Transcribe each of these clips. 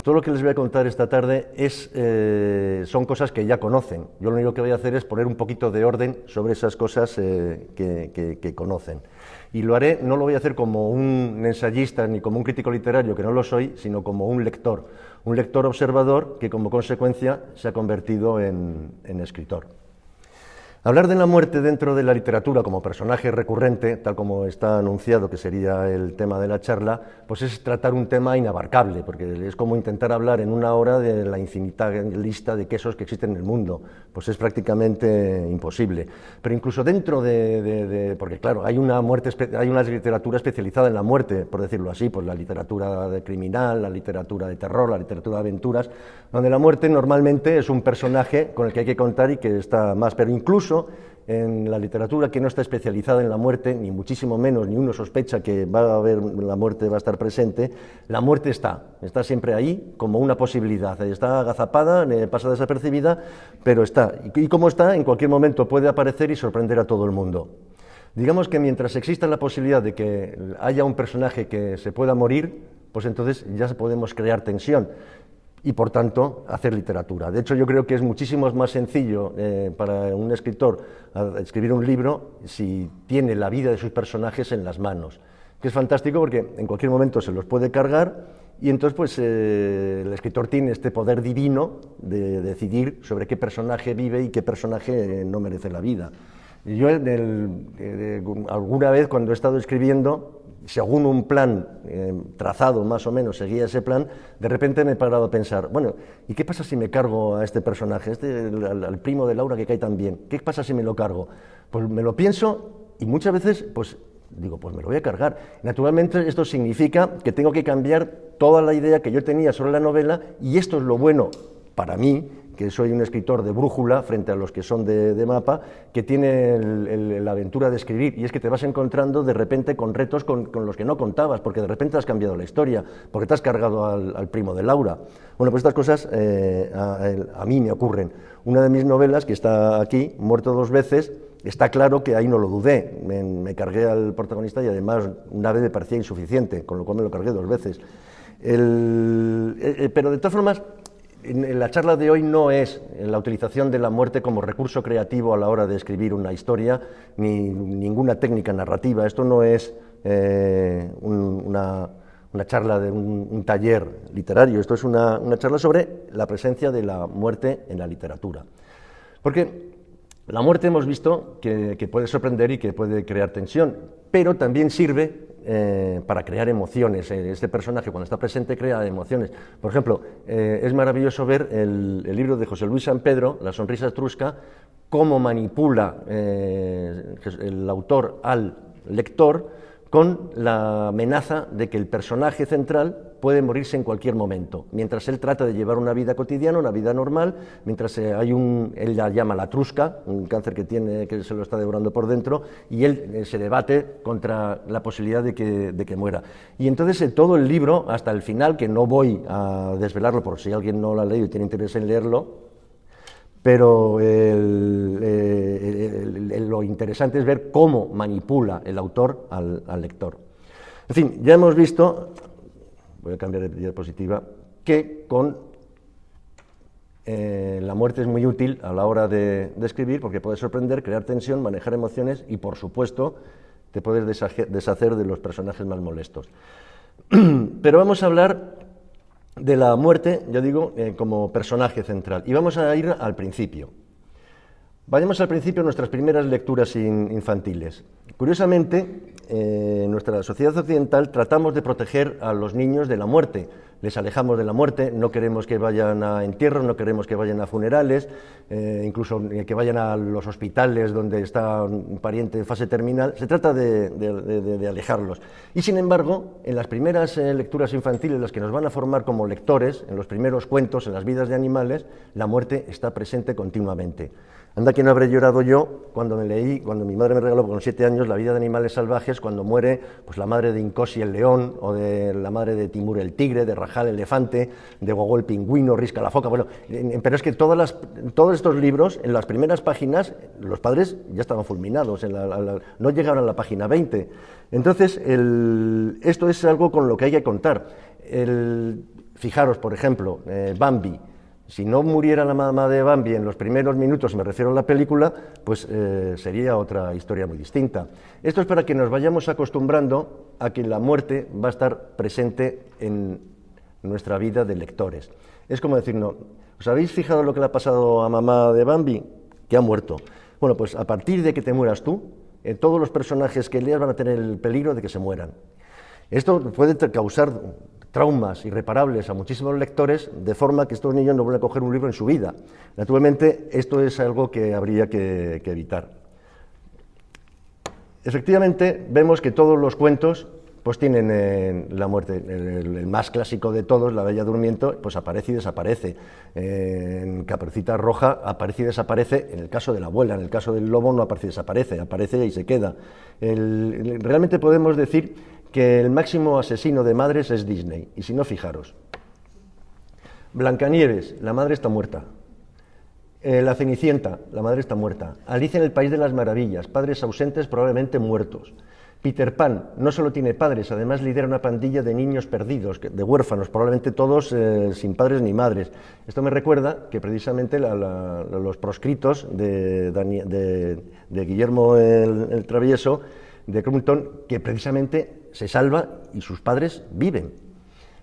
todo lo que les voy a contar esta tarde son cosas que ya conocen. Yo lo único que voy a hacer es poner un poquito de orden sobre esas cosas que conocen. Y lo haré, no lo voy a hacer como un ensayista ni como un crítico literario, que no lo soy, sino como un lector observador que como consecuencia se ha convertido en escritor. Hablar de la muerte dentro de la literatura como personaje recurrente, tal como está anunciado que sería el tema de la charla, pues es tratar un tema inabarcable, porque es como intentar hablar en una hora de la infinita lista de quesos que existen en el mundo, pues es prácticamente imposible. Pero incluso dentro porque claro, hay una literatura especializada en la muerte, por decirlo así, pues la literatura de criminal, la literatura de terror, la literatura de aventuras, donde la muerte normalmente es un personaje con el que hay que contar y que está más, pero incluso en la literatura que no está especializada en la muerte, ni muchísimo menos, ni uno sospecha que la muerte va a estar presente, la muerte está siempre ahí como una posibilidad, está agazapada, pasa desapercibida, pero está, y como está, en cualquier momento puede aparecer y sorprender a todo el mundo. Digamos que mientras exista la posibilidad de que haya un personaje que se pueda morir, pues entonces ya podemos crear tensión y por tanto hacer literatura. De hecho, yo creo que es muchísimo más sencillo para un escritor escribir un libro si tiene la vida de sus personajes en las manos, que es fantástico porque en cualquier momento se los puede cargar y entonces pues el escritor tiene este poder divino de decidir sobre qué personaje vive y qué personaje no merece la vida. Yo alguna vez cuando he estado escribiendo, según un plan trazado más o menos, seguía ese plan, de repente me he parado a pensar, bueno, ¿y qué pasa si me cargo a este personaje, al primo de Laura que cae tan bien? ¿Qué pasa si me lo cargo? Pues me lo pienso y muchas veces pues digo, pues me lo voy a cargar. Naturalmente esto significa que tengo que cambiar toda la idea que yo tenía sobre la novela y esto es lo bueno para mí, que soy un escritor de brújula frente a los que son de mapa, que tiene la aventura de escribir, y es que te vas encontrando de repente con retos con los que no contabas, porque de repente has cambiado la historia, porque te has cargado al primo de Laura. Bueno, pues estas cosas a mí me ocurren. Una de mis novelas, que está aquí, Muerto dos veces, está claro que ahí no lo dudé, me cargué al protagonista y además una vez me parecía insuficiente, con lo cual me lo cargué dos veces. Pero de todas formas, en la charla de hoy no es la utilización de la muerte como recurso creativo a la hora de escribir una historia, ni ninguna técnica narrativa. Esto no es una charla de un taller literario, esto es una charla sobre la presencia de la muerte en la literatura. Porque la muerte hemos visto que puede sorprender y que puede crear tensión, pero también sirve para crear emociones. Este personaje cuando está presente crea emociones. Por ejemplo, es maravilloso ver el libro de José Luis San Pedro, La sonrisa etrusca, cómo manipula el autor al lector con la amenaza de que el personaje central puede morirse en cualquier momento, mientras él trata de llevar una vida cotidiana, una vida normal, mientras él la llama la trusca, un cáncer que tiene, que se lo está devorando por dentro, y él se debate contra la posibilidad de que muera. Y entonces todo el libro, hasta el final, que no voy a desvelarlo por si alguien no lo ha leído y tiene interés en leerlo, pero lo interesante es ver cómo manipula el autor al lector. En fin, ya hemos visto, voy a cambiar de diapositiva, que la muerte es muy útil a la hora de escribir porque puede sorprender, crear tensión, manejar emociones y, por supuesto, te puedes deshacer de los personajes más molestos. Pero vamos a hablar de la muerte, ya digo, como personaje central. Y vamos a ir al principio. Vayamos al principio a nuestras primeras lecturas infantiles. Curiosamente, en nuestra sociedad occidental tratamos de proteger a los niños de la muerte. Les alejamos de la muerte, no queremos que vayan a entierros, no queremos que vayan a funerales, incluso que vayan a los hospitales donde está un pariente en fase terminal. Se trata de alejarlos. Y sin embargo, en las primeras lecturas infantiles, las que nos van a formar como lectores, en los primeros cuentos, en las vidas de animales, la muerte está presente continuamente. Anda que no habré llorado yo cuando mi madre me regaló con 7 años La vida de animales salvajes, cuando muere pues la madre de Inkosi el león, o de la madre de Timur el tigre, de Rajal el elefante, de Gogol el pingüino, Risca la foca. Bueno, pero es que todos estos libros, en las primeras páginas, los padres ya estaban fulminados, no llegaron a la página 20. Entonces, esto es algo con lo que hay que contar. fijaros, por ejemplo, Bambi. Si no muriera la mamá de Bambi en los primeros minutos, me refiero a la película, pues sería otra historia muy distinta. Esto es para que nos vayamos acostumbrando a que la muerte va a estar presente en nuestra vida de lectores. Es como decir, no, ¿os habéis fijado lo que le ha pasado a mamá de Bambi? Que ha muerto. Bueno, pues a partir de que te mueras tú, todos los personajes que leas van a tener el peligro de que se mueran. Esto puede causar traumas irreparables a muchísimos lectores, de forma que estos niños no vuelvan a coger un libro en su vida. Naturalmente, esto es algo que habría que evitar. Efectivamente, vemos que todos los cuentos pues tienen la muerte. El más clásico de todos, La Bella Durmiente, pues aparece y desaparece. En Caperucita Roja aparece y desaparece, en el caso de la abuela. En el caso del lobo no aparece y desaparece, aparece y se queda. Realmente podemos decir que el máximo asesino de madres es Disney, y si no, fijaros. Blancanieves, la madre está muerta. La Cenicienta, la madre está muerta. Alicia en el País de las Maravillas, padres ausentes, probablemente muertos. Peter Pan no solo tiene padres, además lidera una pandilla de niños perdidos, de huérfanos, probablemente todos sin padres ni madres. Esto me recuerda que precisamente los proscritos de Guillermo el Travieso, de Crumpton, que precisamente se salva y sus padres viven.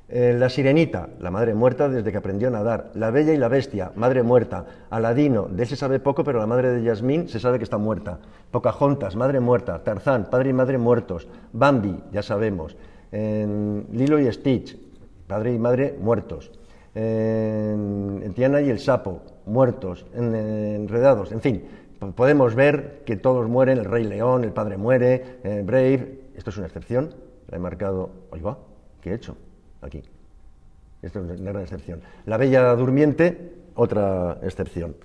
La Sirenita, la madre muerta desde que aprendió a nadar. La Bella y la Bestia, madre muerta. Aladino, de él se sabe poco, pero la madre de Yasmín se sabe que está muerta. Pocahontas, madre muerta. Tarzán, padre y madre muertos. Bambi, ya sabemos. Lilo y Stitch, padre y madre muertos. Tiana y el Sapo, muertos. Enredados, en fin. Podemos ver que todos mueren, el Rey León, el padre muere, Brave. Esto es una excepción, la he marcado, ahí va, ¿qué he hecho? Aquí. Esto es una gran excepción. La Bella Durmiente, otra excepción.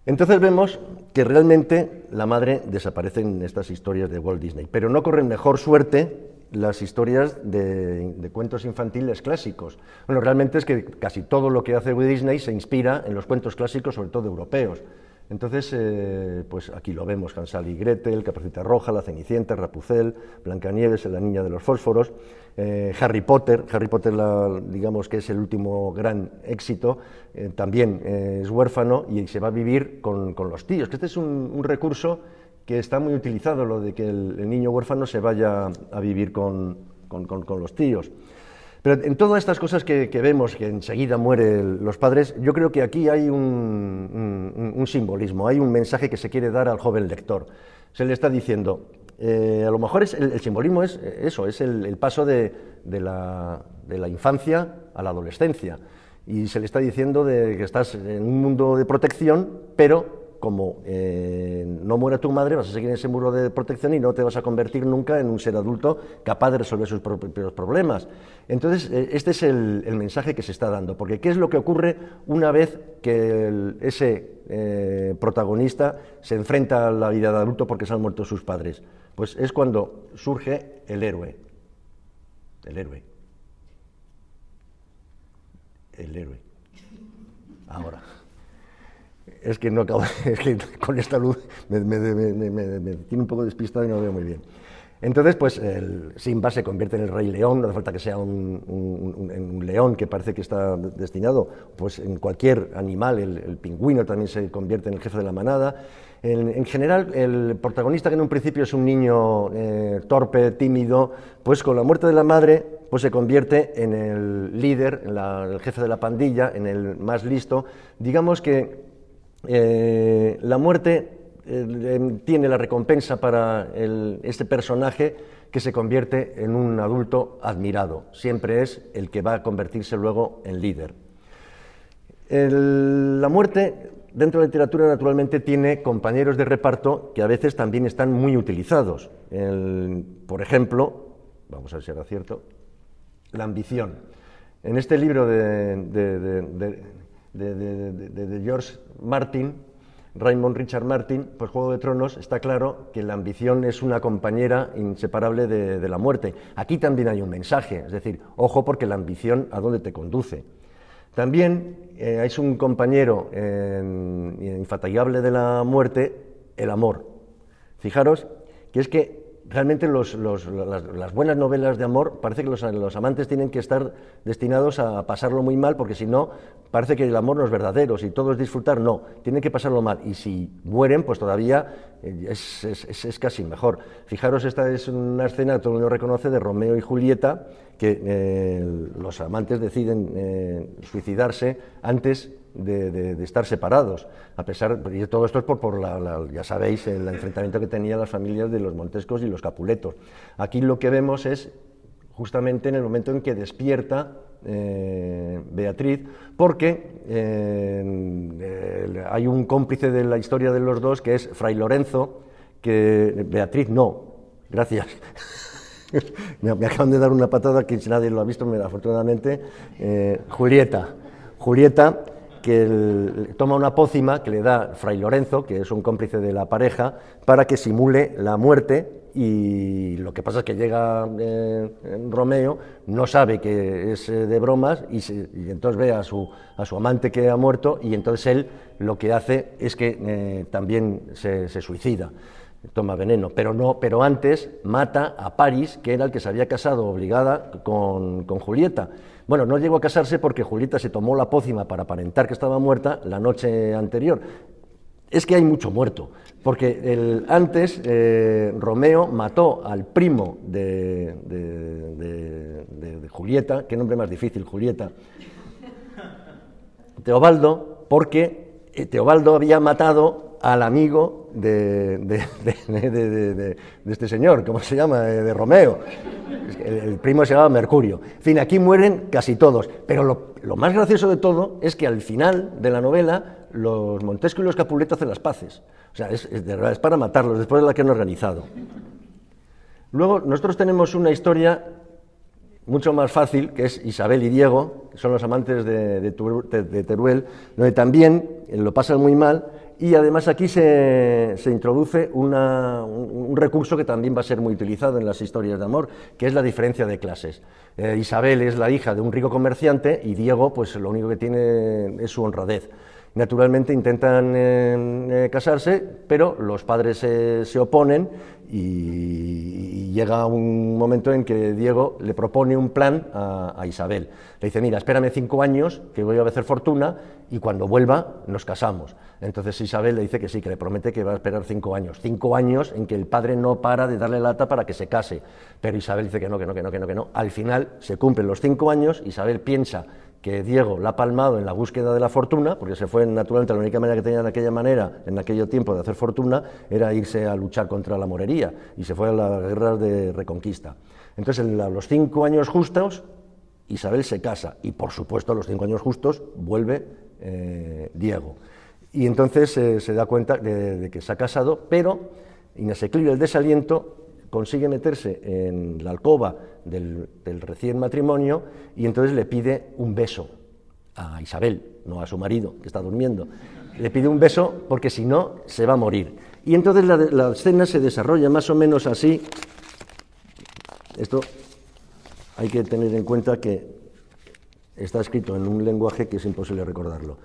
Entonces vemos que realmente la madre desaparece en estas historias de Walt Disney, pero no corren mejor suerte las historias de cuentos infantiles clásicos. Bueno, realmente es que casi todo lo que hace Walt Disney se inspira en los cuentos clásicos, sobre todo europeos. Entonces, pues aquí lo vemos, Hansel y Gretel, Caperucita Roja, La Cenicienta, Rapunzel, Blancanieves, La Niña de los Fósforos, Harry Potter, digamos que es el último gran éxito, también es huérfano y se va a vivir con los tíos, que este es un recurso que está muy utilizado, lo de que el niño huérfano se vaya a vivir con los tíos. Pero en todas estas cosas que vemos, que enseguida mueren los padres, yo creo que aquí hay un simbolismo, hay un mensaje que se quiere dar al joven lector. Se le está diciendo, a lo mejor el simbolismo es eso, es el paso de la infancia a la adolescencia. Y se le está diciendo que estás en un mundo de protección, pero como no muera tu madre, vas a seguir en ese muro de protección y no te vas a convertir nunca en un ser adulto capaz de resolver sus propios problemas. Entonces, este es el mensaje que se está dando, porque ¿qué es lo que ocurre una vez que ese protagonista se enfrenta a la vida de adulto porque se han muerto sus padres? Pues es cuando surge el héroe. El héroe. El héroe. Ahora. Es que no acabo, es que con esta luz me tiene un poco despistado y no veo muy bien. Entonces, pues Simba se convierte en el Rey León, no hace falta que sea un león que parece que está destinado, pues en cualquier animal, el pingüino también se convierte en el jefe de la manada. En general, el protagonista, que en un principio es un niño torpe, tímido, pues con la muerte de la madre, pues se convierte en el líder, el jefe de la pandilla, en el más listo. Digamos que la muerte tiene la recompensa para este personaje, que se convierte en un adulto admirado. Siempre es el que va a convertirse luego en líder. La muerte, dentro de la literatura, naturalmente tiene compañeros de reparto que a veces también están muy utilizados. Por ejemplo, vamos a ver si era cierto, la ambición. En este libro de George Martin, Raymond Richard Martin, pues Juego de Tronos, está claro que la ambición es una compañera inseparable de la muerte. Aquí también hay un mensaje, es decir, ojo, porque la ambición ¿a dónde te conduce? También es un compañero infatigable de la muerte, el amor. Fijaros que es que realmente las buenas novelas de amor, parece que los amantes tienen que estar destinados a pasarlo muy mal, porque si no, parece que el amor no es verdadero, si todo es disfrutar, no, tienen que pasarlo mal, y si mueren, pues todavía es casi mejor. Fijaros, esta es una escena que todo el mundo reconoce de Romeo y Julieta, que los amantes deciden suicidarse antes de estar separados, a pesar de todo esto es ya sabéis, el enfrentamiento que tenían las familias de los Montescos y los Capuletos. Aquí lo que vemos es justamente en el momento en que despierta Beatriz, porque hay un cómplice de la historia de los dos, que es Fray Lorenzo, que Beatriz no, gracias. Me acaban de dar una patada que nadie lo ha visto, afortunadamente. Julieta, que toma una pócima que le da Fray Lorenzo, que es un cómplice de la pareja, para que simule la muerte, y lo que pasa es que llega Romeo, no sabe que es de bromas, y entonces ve a su amante que ha muerto, y entonces él lo que hace es que también se suicida. Toma veneno, pero antes mata a Paris, que era el que se había casado obligada con Julieta. Bueno, no llegó a casarse porque Julieta se tomó la pócima para aparentar que estaba muerta la noche anterior. Es que hay mucho muerto, porque antes Romeo mató al primo de Julieta, qué nombre más difícil, Julieta, Teobaldo, porque Teobaldo había matado al amigo de este señor, ¿cómo se llama?, de Romeo. El primo se llamaba Mercurio. En fin, aquí mueren casi todos, pero lo más gracioso de todo es que al final de la novela los Montesco y los Capuleto hacen las paces. O sea, es para matarlos, después de la que han organizado. Luego, nosotros tenemos una historia mucho más fácil, que es Isabel y Diego, que son los amantes de Teruel, donde también lo pasan muy mal, y además aquí se introduce un recurso que también va a ser muy utilizado en las historias de amor, que es la diferencia de clases. Isabel es la hija de un rico comerciante y Diego, pues lo único que tiene es su honradez. Naturalmente intentan casarse, pero los padres se oponen, y llega un momento en que Diego le propone un plan a Isabel. Le dice, mira, espérame 5 años, que voy a hacer fortuna, y cuando vuelva nos casamos. Entonces Isabel le dice que sí, que le promete que va a esperar 5 años. 5 años en que el padre no para de darle lata para que se case. Pero Isabel dice que no. Al final se cumplen los 5 años, Isabel piensa que Diego la ha palmado en la búsqueda de la fortuna, porque se fue naturalmente, la única manera que tenía en aquel tiempo de hacer fortuna era irse a luchar contra la morería, y se fue a las guerras de Reconquista. Entonces, a los 5 años justos, Isabel se casa, y por supuesto a los 5 años justos vuelve Diego. Y entonces se da cuenta de que se ha casado, pero inasequible el desaliento, consigue meterse en la alcoba del recién matrimonio, y entonces le pide un beso a Isabel, no a su marido, que está durmiendo. Le pide un beso porque si no se va a morir. Y entonces la escena se desarrolla más o menos así. Esto hay que tener en cuenta que está escrito en un lenguaje que es imposible recordarlo.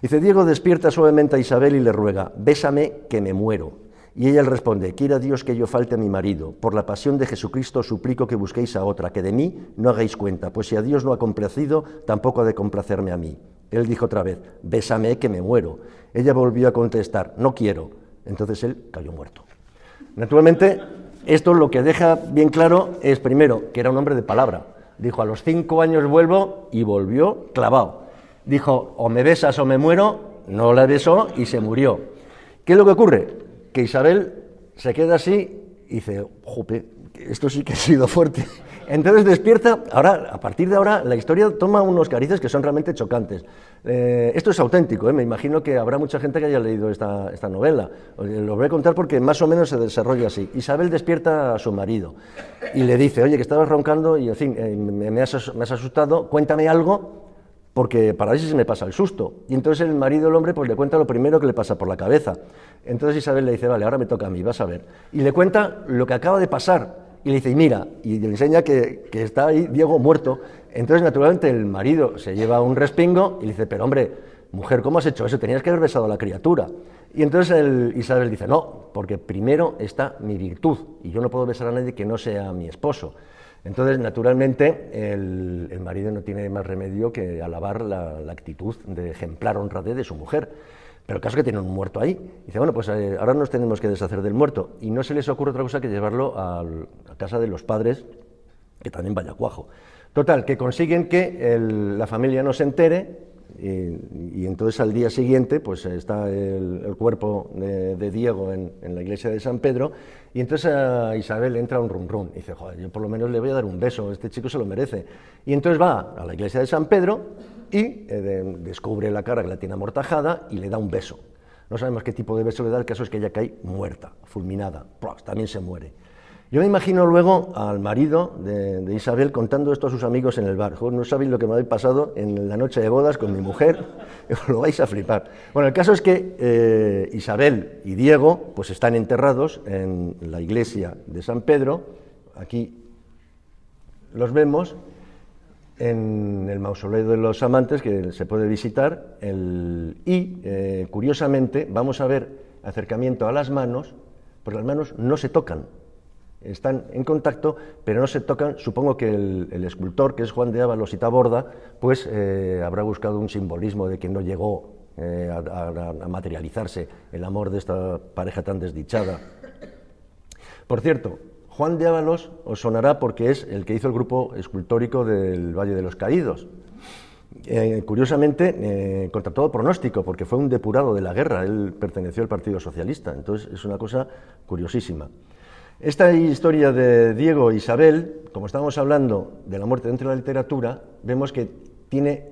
Dice, Diego despierta suavemente a Isabel y le ruega, bésame que me muero. Y ella le responde, quiera Dios que yo falte a mi marido, por la pasión de Jesucristo os suplico que busquéis a otra, que de mí no hagáis cuenta, pues si a Dios no ha complacido, tampoco ha de complacerme a mí. Él dijo otra vez, bésame que me muero. Ella volvió a contestar, no quiero. Entonces él cayó muerto. Naturalmente, esto lo que deja bien claro es, primero, que era un hombre de palabra. Dijo, a los 5 años vuelvo, y volvió clavado. Dijo, o me besas o me muero, no la besó y se murió. ¿Qué es lo que ocurre? Que Isabel se queda así y dice, jope, esto sí que ha sido fuerte. Entonces despierta. Ahora, a partir de ahora, la historia toma unos carices que son realmente chocantes. Esto es auténtico, me imagino que habrá mucha gente que haya leído esta novela. Lo voy a contar porque más o menos se desarrolla así. Isabel despierta a su marido y le dice, oye, que estabas roncando y, en fin, me has asustado, cuéntame algo, porque para ver si se me pasa el susto. Y entonces el marido, el hombre, pues le cuenta lo primero que le pasa por la cabeza. Entonces Isabel le dice, vale, ahora me toca a mí, vas a ver. Y le cuenta lo que acaba de pasar. Y le dice, y mira, y le enseña que está ahí Diego muerto. Entonces, naturalmente, el marido se lleva un respingo y le dice, pero hombre, mujer, ¿cómo has hecho eso? Tenías que haber besado a la criatura. Y entonces Isabel dice, no, porque primero está mi virtud, y yo no puedo besar a nadie que no sea mi esposo. Entonces, naturalmente, el marido no tiene más remedio que alabar la actitud de ejemplar honradez de su mujer. Pero el caso es que tiene un muerto ahí. Y dice, bueno, pues ahora nos tenemos que deshacer del muerto. Y no se les ocurre otra cosa que llevarlo a casa de los padres, que también vaya cuajo. Total, que consiguen que la familia no se entere, y entonces al día siguiente pues está el cuerpo de Diego en la iglesia de San Pedro, y entonces a Isabel entra un rum rum, y dice, joder, yo por lo menos le voy a dar un beso, este chico se lo merece. Y entonces va a la iglesia de San Pedro y descubre la cara que la tiene amortajada y le da un beso. No sabemos qué tipo de beso le da, el caso es que ella cae muerta, fulminada, también se muere. Yo me imagino luego al marido de Isabel contando esto a sus amigos en el bar. No sabéis lo que me habéis pasado en la noche de bodas con mi mujer, lo vais a flipar. Bueno, el caso es que Isabel y Diego pues están enterrados en la iglesia de San Pedro, aquí los vemos, en el mausoleo de los amantes, que se puede visitar, curiosamente vamos a ver acercamiento a las manos, porque las manos no se tocan. Están en contacto, pero no se tocan. Supongo que el escultor, que es Juan de Ávalos y Taborda, pues habrá buscado un simbolismo de que no llegó a materializarse el amor de esta pareja tan desdichada. Por cierto, Juan de Ávalos os sonará porque es el que hizo el grupo escultórico del Valle de los Caídos. Curiosamente, contra todo pronóstico, porque fue un depurado de la guerra, él perteneció al Partido Socialista, entonces es una cosa curiosísima. Esta historia de Diego e Isabel, como estábamos hablando de la muerte dentro de la literatura, vemos que tiene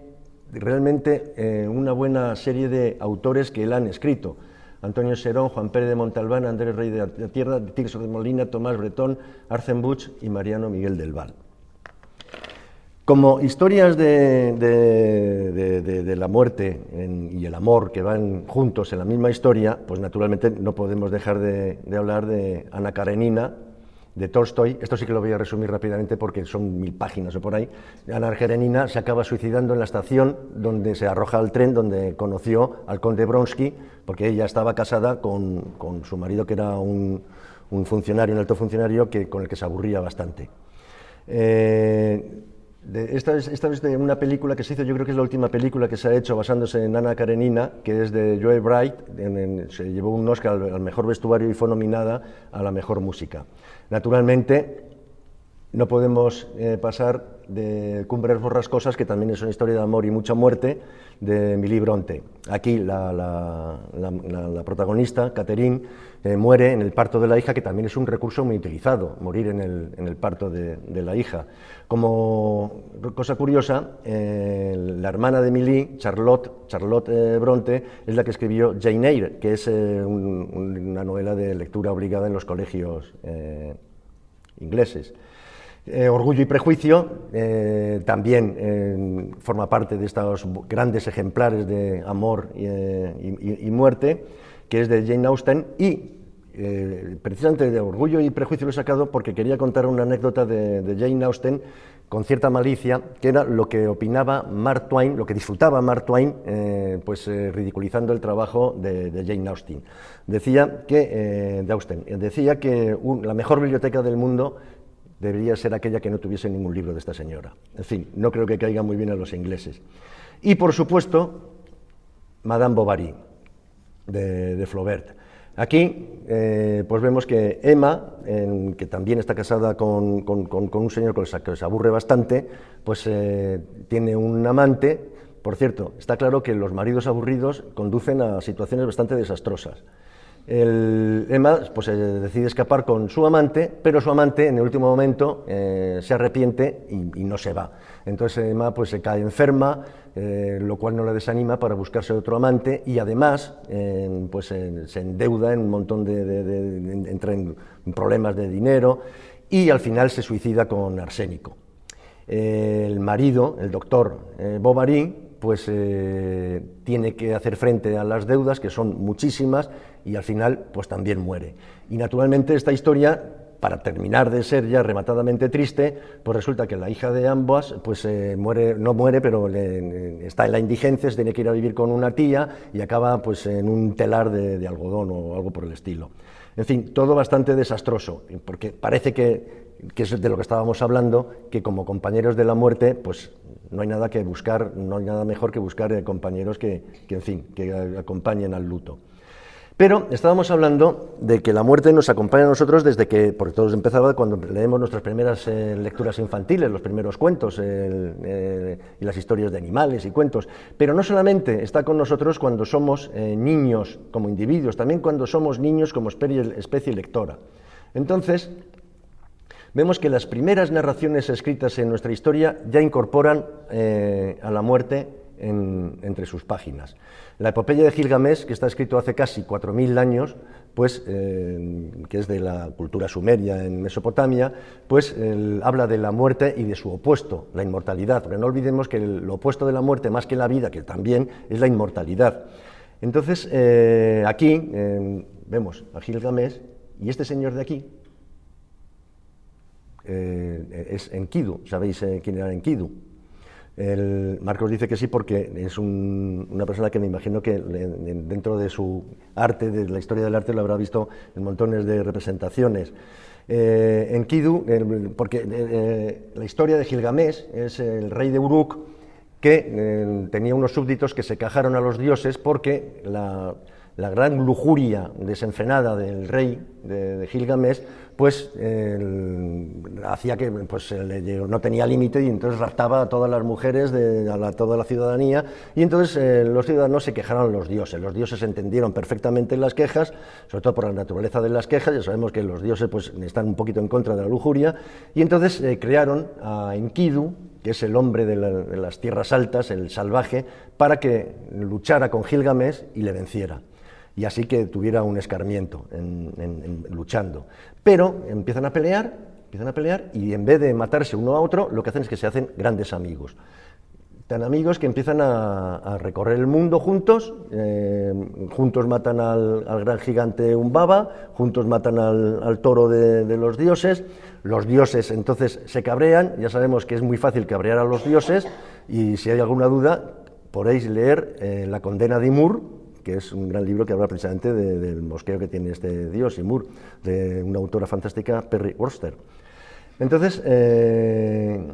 realmente una buena serie de autores que la han escrito. Antonio Serón, Juan Pérez de Montalbán, Andrés Rey de la Tierra, Tirso de Molina, Tomás Bretón, Arcen Buch y Mariano Miguel del Val. Como historias de la muerte y el amor que van juntos en la misma historia, pues naturalmente no podemos dejar de hablar de Ana Karenina, de Tolstoy. Esto sí que lo voy a resumir rápidamente porque son 1000 páginas o por ahí. Ana Karenina se acaba suicidando en la estación donde se arroja al tren donde conoció al conde Bronsky, porque ella estaba casada con su marido, que era un funcionario, un alto funcionario con el que se aburría bastante. Esta es de una película que se hizo, yo creo que es la última película que se ha hecho basándose en Ana Karenina, que es de Joe Bright, se llevó un Oscar al mejor vestuario y fue nominada a la mejor música. Naturalmente, no podemos pasar de Cumbres borrascosas, que también es una historia de amor y mucha muerte, de Emily Bronte. Aquí la protagonista, Catherine, muere en el parto de la hija, que también es un recurso muy utilizado, morir en el parto de la hija. Como cosa curiosa, la hermana de Emily, Charlotte Bronte, es la que escribió Jane Eyre, que es una novela de lectura obligada en los colegios ingleses. Orgullo y prejuicio también forma parte de estos grandes ejemplares de amor y muerte, que es de Jane Austen, y precisamente de Orgullo y prejuicio lo he sacado porque quería contar una anécdota de Jane Austen con cierta malicia, que era lo que opinaba Mark Twain, lo que disfrutaba Mark Twain, ridiculizando el trabajo de Jane Austen. Decía que la mejor biblioteca del mundo debería ser aquella que no tuviese ningún libro de esta señora. En fin, no creo que caiga muy bien a los ingleses. Y, por supuesto, Madame Bovary, de Flaubert. Aquí, pues vemos que Emma, que también está casada con un señor que se aburre bastante, pues tiene un amante. Por cierto, está claro que los maridos aburridos conducen a situaciones bastante desastrosas. Emma pues, decide escapar con su amante, pero su amante en el último momento se arrepiente y no se va. Entonces Emma pues, se cae enferma, lo cual no la desanima para buscarse otro amante, y además pues, se endeuda en un montón entra en problemas de dinero, y al final se suicida con arsénico. El marido, el doctor Bovary, pues tiene que hacer frente a las deudas, que son muchísimas, y al final pues también muere. Y naturalmente esta historia para terminar de ser ya rematadamente triste, pues resulta que la hija de ambas pues muere, no muere, pero está en la indigencia, se tiene que ir a vivir con una tía y acaba pues en un telar de algodón o algo por el estilo. En fin, todo bastante desastroso, porque parece que es de lo que estábamos hablando, que como compañeros de la muerte, pues no hay nada que buscar, no hay nada mejor que buscar compañeros en fin, que acompañen al luto. Pero estábamos hablando de que la muerte nos acompaña a nosotros desde que, porque todo empezaba cuando leemos nuestras primeras lecturas infantiles, los primeros cuentos y las historias de animales y cuentos, pero no solamente está con nosotros cuando somos niños como individuos, también cuando somos niños como especie lectora. Entonces, vemos que las primeras narraciones escritas en nuestra historia ya incorporan a la muerte entre sus páginas. La epopeya de Gilgamesh, que está escrito hace casi 4000 años, pues, que es de la cultura sumeria en Mesopotamia, pues habla de la muerte y de su opuesto, la inmortalidad, porque no olvidemos que lo opuesto de la muerte, más que la vida, que también es la inmortalidad. Entonces, aquí vemos a Gilgamesh, y este señor de aquí es Enkidu. ¿Sabéis quién era Enkidu? Marcos dice que sí porque es una persona que me imagino que dentro de su arte, de la historia del arte, lo habrá visto en montones de representaciones. Enkidu, porque la historia de Gilgamesh es el rey de Uruk que tenía unos súbditos que se quejaron a los dioses porque la gran lujuria desenfrenada del rey de Gilgamesh pues hacía que pues, no tenía límite y entonces raptaba a todas las mujeres toda la ciudadanía, y entonces los ciudadanos se quejaron a los dioses entendieron perfectamente las quejas, sobre todo por la naturaleza de las quejas, ya sabemos que los dioses pues, están un poquito en contra de la lujuria, y entonces crearon a Enkidu, que es el hombre de las tierras altas, el salvaje, para que luchara con Gilgamesh y le venciera. Y así que tuviera un escarmiento luchando. Pero empiezan a pelear, y en vez de matarse uno a otro, lo que hacen es que se hacen grandes amigos. Tan amigos que empiezan a recorrer el mundo juntos, juntos matan al gran gigante Umbaba, juntos matan al toro de los dioses entonces se cabrean, ya sabemos que es muy fácil cabrear a los dioses, y si hay alguna duda, podéis leer La condena de Ymir, que es un gran libro que habla precisamente del mosqueo que tiene este dios, Ymir, de una autora fantástica, Perry Worcester. Entonces, el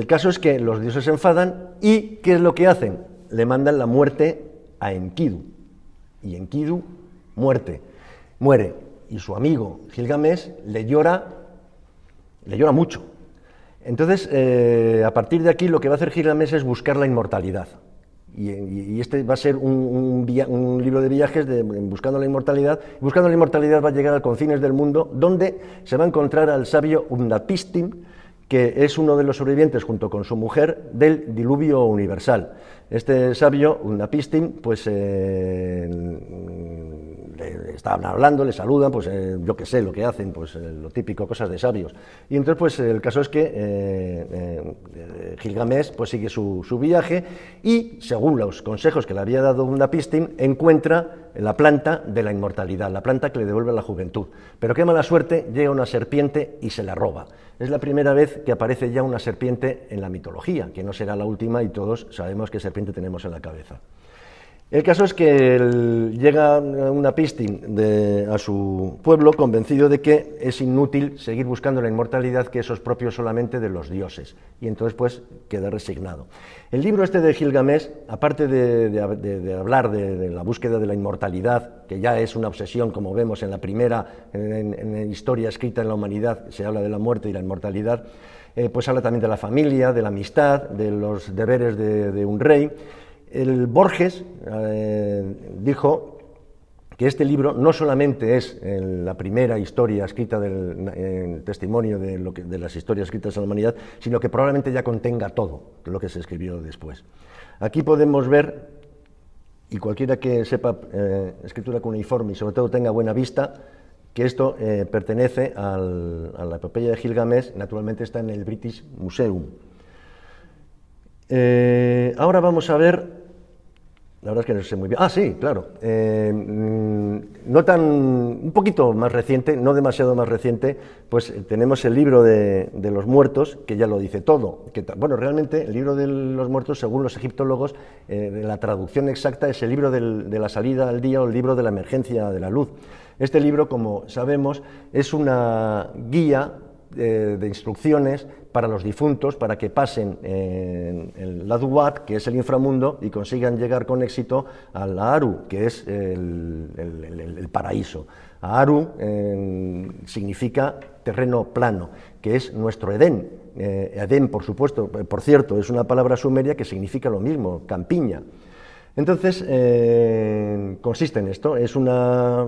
caso es que los dioses se enfadan, y ¿qué es lo que hacen? Le mandan la muerte a Enkidu, y Enkidu muere, y su amigo Gilgamesh le llora mucho. Entonces, a partir de aquí, lo que va a hacer Gilgamesh es buscar la inmortalidad. Y este va a ser un libro de viajes buscando la inmortalidad. Buscando la inmortalidad va a llegar a confines del mundo, donde se va a encontrar al sabio Utnapishtim, que es uno de los sobrevivientes, junto con su mujer, del diluvio universal. Este sabio, Utnapishtim, pues le estaban hablando, le saludan, pues yo qué sé, lo que hacen, pues lo típico, cosas de sabios. Y entonces, pues el caso es que Gilgamesh pues sigue su viaje, y según los consejos que le había dado Utnapishtim, encuentra la planta de la inmortalidad, la planta que le devuelve la juventud. Pero qué mala suerte, llega una serpiente y se la roba. Es la primera vez que aparece ya una serpiente en la mitología, que no será la última, y todos sabemos qué serpiente tenemos en la cabeza. El caso es que llega Utnapishtim a su pueblo convencido de que es inútil seguir buscando la inmortalidad, que eso es propio solamente de los dioses, y entonces pues queda resignado. El libro este de Gilgamesh, aparte de hablar de la búsqueda de la inmortalidad, que ya es una obsesión, como vemos en la primera en historia escrita en la humanidad, se habla de la muerte y la inmortalidad, pues habla también de la familia, de la amistad, de los deberes de un rey. El Borges dijo que este libro no solamente es la primera historia escrita del testimonio de las historias escritas en la humanidad, sino que probablemente ya contenga todo lo que se escribió después. Aquí podemos ver, y cualquiera que sepa escritura cuneiforme y sobre todo tenga buena vista, que esto pertenece a la epopeya de Gilgamesh, naturalmente está en el British Museum. Ahora vamos a ver La verdad es que no sé muy bien. Ah, sí, claro. No tan, un poquito más reciente, no demasiado más reciente, pues tenemos el libro de los muertos, que ya lo dice todo. Bueno, realmente el libro de los muertos, según los egiptólogos, la traducción exacta es el libro de la salida al día o el libro de la emergencia de la luz. Este libro, como sabemos, es una guía de instrucciones para los difuntos, para que pasen el Laduat, que es el inframundo, y consigan llegar con éxito al Aru, que es el paraíso. Aru significa terreno plano, que es nuestro Edén. Edén, por supuesto, por cierto, es una palabra sumeria que significa lo mismo, campiña. Entonces, consiste en esto, es una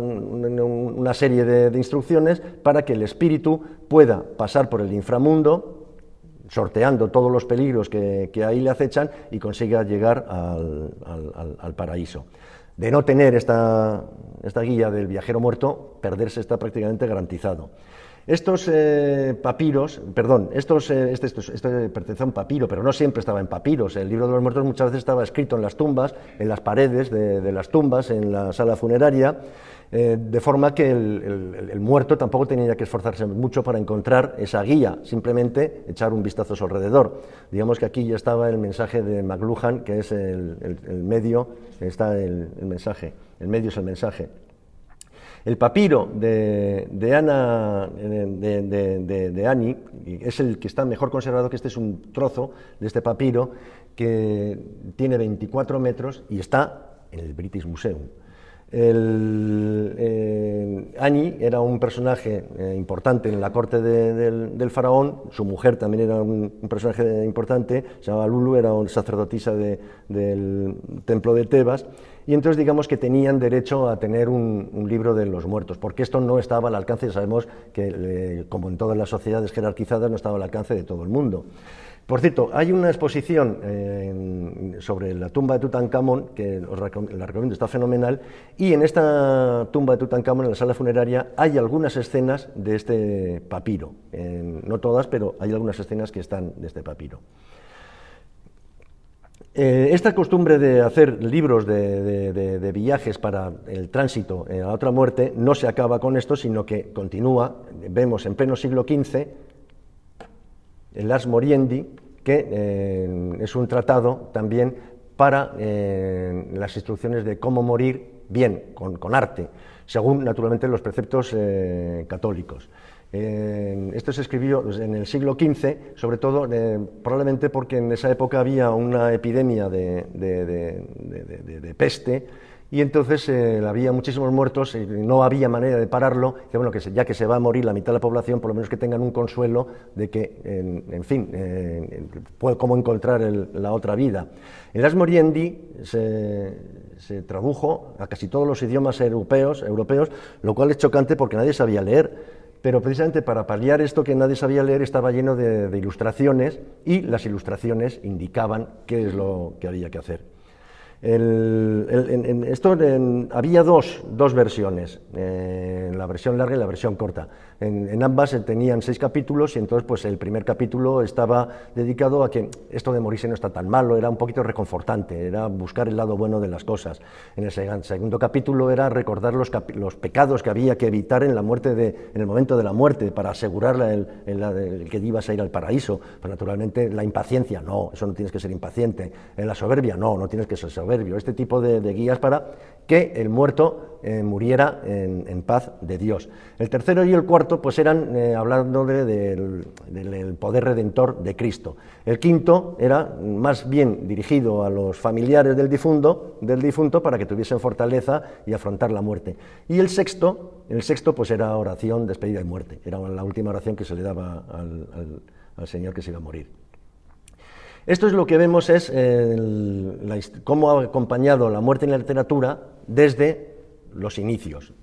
serie de instrucciones para que el espíritu pueda pasar por el inframundo, sorteando todos los peligros que ahí le acechan y consiga llegar al paraíso. De no tener esta guía del viajero muerto, perderse está prácticamente garantizado. Estos papiros, perdón, este pertenece a un papiro, pero no siempre estaba en papiros. El libro de los muertos muchas veces estaba escrito en las tumbas, en las paredes de las tumbas, en la sala funeraria, de forma que el muerto tampoco tenía que esforzarse mucho para encontrar esa guía, simplemente echar un vistazo a su alrededor. Digamos que aquí ya estaba el mensaje de McLuhan, que es el medio, está el mensaje, el medio es el mensaje. El papiro de Ani es el que está mejor conservado, que este es un trozo de este papiro que tiene 24 metros y está en el British Museum. Ani era un personaje importante en la corte del faraón, su mujer también era un personaje importante, se llamaba Lulu, era una sacerdotisa del templo de Tebas, y entonces digamos que tenían derecho a tener un libro de los muertos, porque esto no estaba al alcance, sabemos que como en todas las sociedades jerarquizadas no estaba al alcance de todo el mundo. Por cierto, hay una exposición sobre la tumba de Tutankamón, que os la recomiendo, está fenomenal, y en esta tumba de Tutankamón, en la sala funeraria, hay algunas escenas de este papiro. No todas, pero hay algunas escenas que están de este papiro. Esta costumbre de hacer libros de viajes para el tránsito a la otra muerte no se acaba con esto, sino que continúa. Vemos en pleno siglo XV el Ars Moriendi, que es un tratado también para las instrucciones de cómo morir bien, con arte, según naturalmente los preceptos católicos. Esto se escribió en el siglo XV, sobre todo probablemente porque en esa época había una epidemia de peste, y entonces había muchísimos muertos y no había manera de pararlo, que bueno, ya que se va a morir la mitad de la población, por lo menos que tengan un consuelo de que, en fin, cómo encontrar la otra vida. El Ars Moriendi se tradujo a casi todos los idiomas europeos, lo cual es chocante porque nadie sabía leer. Pero precisamente para paliar esto que nadie sabía leer estaba lleno de ilustraciones, y las ilustraciones indicaban qué es lo que había que hacer. Había dos versiones, la versión larga y la versión corta. En ambas tenían 6 capítulos, y entonces pues el primer capítulo estaba dedicado a que esto de morirse no está tan malo, era un poquito reconfortante, era buscar el lado bueno de las cosas. En el segundo capítulo era recordar los pecados que había que evitar en el momento de la muerte, para asegurar el que ibas a ir al paraíso. Pues naturalmente la impaciencia, no, eso no tienes que ser impaciente. La soberbia, no tienes que ser soberbio. Este tipo de guías para que el muerto muriera en paz de Dios. El tercero y el cuarto pues eran hablando del poder redentor de Cristo. El quinto era más bien dirigido a los familiares del difunto para que tuviesen fortaleza y afrontar la muerte. Y el sexto pues era oración, despedida y muerte. Era la última oración que se le daba al Señor que se iba a morir. Esto es lo que vemos, es cómo ha acompañado la muerte en la literatura desde los inicios.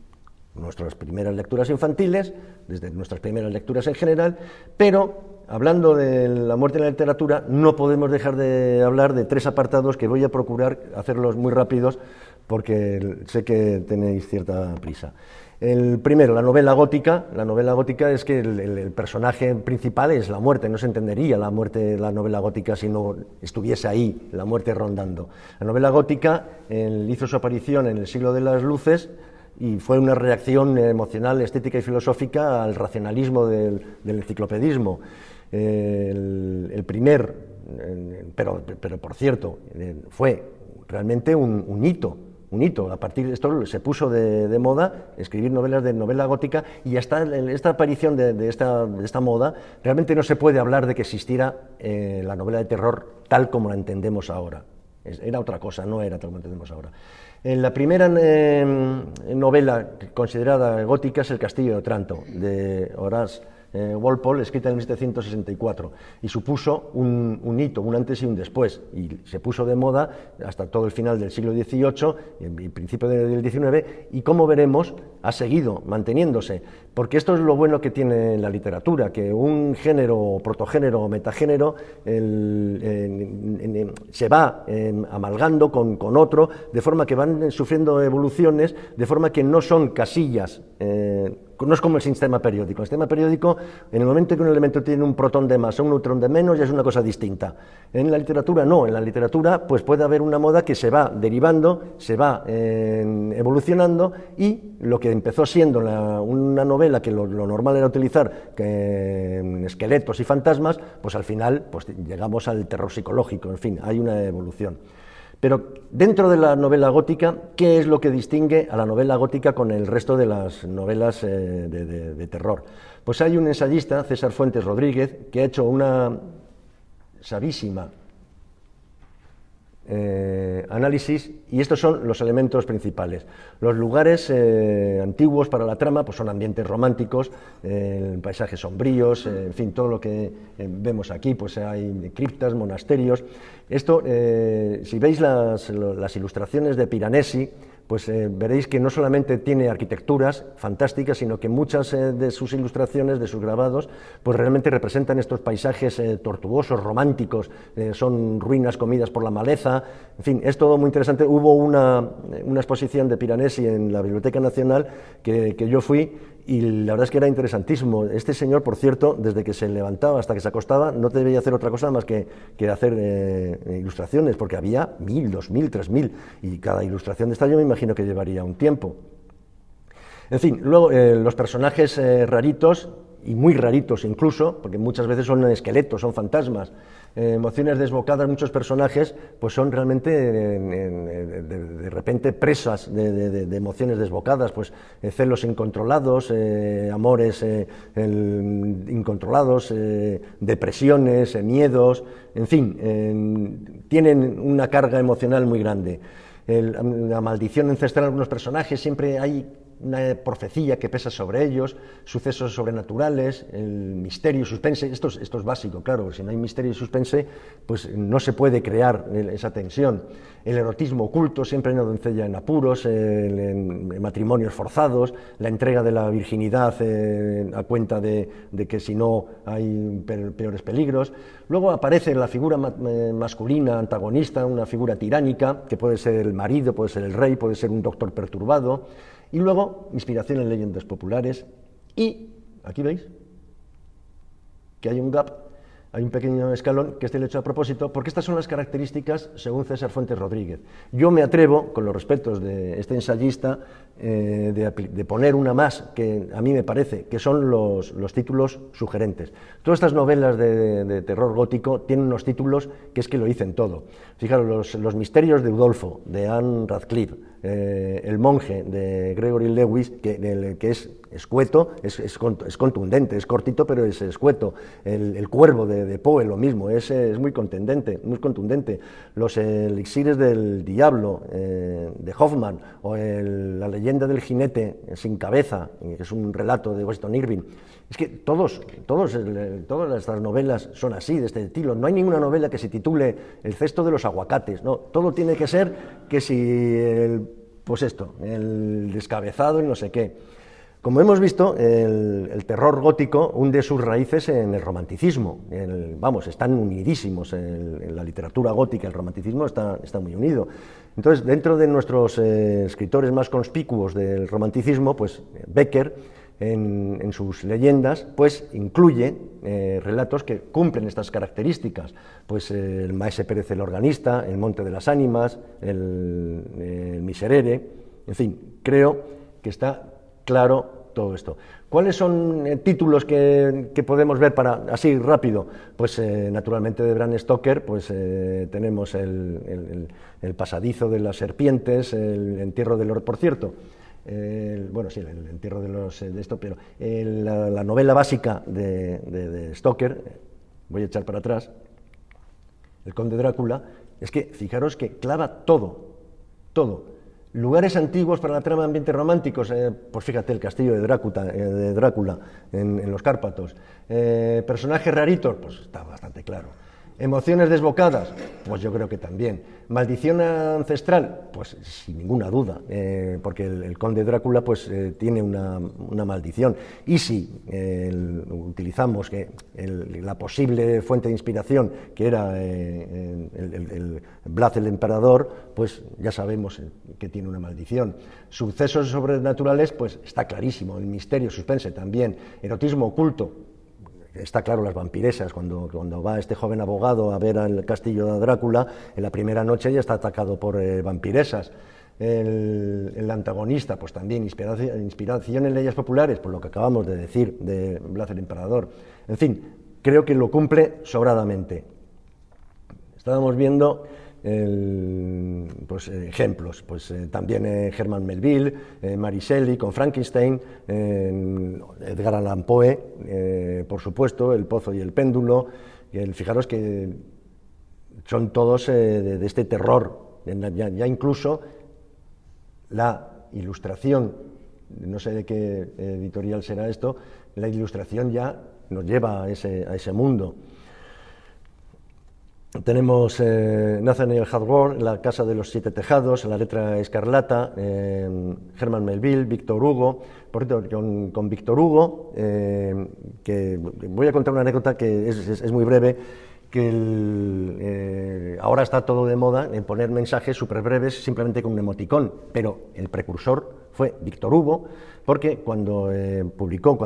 Nuestras primeras lecturas infantiles, desde nuestras primeras lecturas en general, pero hablando de la muerte en la literatura no podemos dejar de hablar de 3 apartados que voy a procurar hacerlos muy rápidos porque sé que tenéis cierta prisa. El primero, la novela gótica. La novela gótica es que el personaje principal es la muerte. No se entendería la muerte de la novela gótica si no estuviese ahí, la muerte rondando. La novela gótica hizo su aparición en el siglo de las luces y fue una reacción emocional, estética y filosófica al racionalismo del enciclopedismo. El primer, pero por cierto, fue realmente un hito. Un hito. A partir de esto se puso de moda escribir novelas de novela gótica, y hasta esta aparición de esta moda realmente no se puede hablar de que existiera la novela de terror tal como la entendemos ahora. Era otra cosa, no era tal como la entendemos ahora. La primera novela considerada gótica es El Castillo de Otranto, de Horace Walpole, escrita en 1764, y supuso un hito, un antes y un después, y se puso de moda hasta todo el final del siglo XVIII y principio del XIX, y como veremos ha seguido manteniéndose, porque esto es lo bueno que tiene la literatura, que un género, protogénero o metagénero se va amalgando con otro, de forma que van sufriendo evoluciones, de forma que no son casillas. No es como el sistema periódico. El sistema periódico, en el momento que un elemento tiene un protón de más o un neutrón de menos, ya es una cosa distinta. En la literatura no, en la literatura pues puede haber una moda que se va derivando, se va evolucionando, y lo que empezó siendo una novela que lo normal era utilizar esqueletos y fantasmas, pues al final pues llegamos al terror psicológico, en fin, hay una evolución. Pero dentro de la novela gótica, ¿qué es lo que distingue a la novela gótica con el resto de las novelas de terror? Pues hay un ensayista, César Fuentes Rodríguez, que ha hecho una sabísima análisis, y estos son los elementos principales. Los lugares antiguos para la trama pues son ambientes románticos, paisajes sombríos, en fin, todo lo que vemos aquí, pues hay criptas, monasterios. Esto, si veis las ilustraciones de Piranesi, pues veréis que no solamente tiene arquitecturas fantásticas, sino que muchas de sus ilustraciones, de sus grabados, pues realmente representan estos paisajes tortuosos, románticos, son ruinas comidas por la maleza, en fin, es todo muy interesante. Hubo una exposición de Piranesi en la Biblioteca Nacional que yo fui, y la verdad es que era interesantísimo. Este señor, por cierto, desde que se levantaba hasta que se acostaba, no debía hacer otra cosa más que hacer ilustraciones, porque había 1000, 2000, 3000, y cada ilustración de esta yo me imagino que llevaría un tiempo. En fin, luego los personajes raritos, y muy raritos incluso, porque muchas veces son esqueletos, son fantasmas, emociones desbocadas, muchos personajes pues son realmente de repente presas de emociones desbocadas, pues celos incontrolados, amores incontrolados, depresiones, miedos, en fin, tienen una carga emocional muy grande. La maldición ancestral de algunos personajes, siempre hay una profecía que pesa sobre ellos, sucesos sobrenaturales, el misterio, suspense. Esto es básico, claro, si no hay misterio y suspense, pues no se puede crear esa tensión. El erotismo oculto, siempre hay una doncella en apuros, matrimonios forzados, la entrega de la virginidad a cuenta de que si no hay peores peligros. Luego aparece la figura masculina antagonista, una figura tiránica, que puede ser el marido, puede ser el rey, puede ser un doctor perturbado. Y luego, inspiración en leyendas populares, y aquí veis que hay un gap, hay un pequeño escalón, que este lo he hecho a propósito, porque estas son las características según César Fuentes Rodríguez. Yo me atrevo, con los respetos de este ensayista, de poner una más, que a mí me parece que son los títulos sugerentes. Todas estas novelas de terror gótico tienen unos títulos que es que lo dicen todo. Fijaros, los misterios de Udolfo, de Anne Radcliffe, El monje, de Gregory Lewis, que es escueto, es contundente, es cortito, pero es escueto. El cuervo de Poe, lo mismo, es muy contundente, muy contundente. Los elixires del diablo, de Hoffman, o la leyenda del jinete sin cabeza, que es un relato de Washington Irving. Es que todas estas novelas son así, de este estilo. No hay ninguna novela que se titule El cesto de los aguacates, no, todo tiene que ser que si el descabezado y no sé qué. Como hemos visto, el terror gótico hunde sus raíces en el romanticismo. Vamos, están unidísimos. En la literatura gótica, el romanticismo está muy unido. Entonces, dentro de nuestros escritores más conspicuos del romanticismo, pues Becker, en sus leyendas, pues incluye relatos que cumplen estas características. Pues el Maese Pérez el organista, el Monte de las Ánimas, el Miserere, en fin, creo que está claro todo esto. ¿Cuáles son títulos que podemos ver para así rápido? Pues naturalmente de Bram Stoker, pues tenemos el pasadizo de las serpientes, el entierro de los, por cierto, bueno, sí, el entierro de esto, pero la novela básica de Stoker, voy a echar para atrás, el Conde Drácula, es que fijaros que clava todo. Lugares antiguos para la trama de ambientes románticos, pues fíjate, el castillo de Drácula en los Cárpatos. Personajes raritos, pues está bastante claro. Emociones desbocadas, pues yo creo que también. Maldición ancestral, pues sin ninguna duda, porque el conde Drácula pues tiene una maldición. Y si utilizamos la posible fuente de inspiración, que era el Vlad el Emperador, pues ya sabemos que tiene una maldición. Sucesos sobrenaturales, pues está clarísimo. El misterio, suspense también. Erotismo oculto. Está claro, las vampiresas, cuando va este joven abogado a ver al castillo de Drácula, en la primera noche ya está atacado por vampiresas. El antagonista, pues también inspiración en leyes populares, por lo que acabamos de decir de Vlad el Emperador. En fin, creo que lo cumple sobradamente. Estábamos viendo ejemplos, pues también Herman Melville, Mary Shelley con Frankenstein, Edgar Allan Poe, por supuesto, El Pozo y el Péndulo. Fijaros que son todos de este terror, ya incluso la ilustración, no sé de qué editorial será esto, la ilustración ya nos lleva a ese mundo. Tenemos Nathaniel Hawthorne, La casa de los siete tejados, La letra escarlata, Herman Melville, Víctor Hugo. Por cierto, con Víctor Hugo, que voy a contar una anécdota que es muy breve, que ahora está todo de moda en poner mensajes súper breves simplemente con un emoticón, pero el precursor fue Víctor Hugo, porque cuando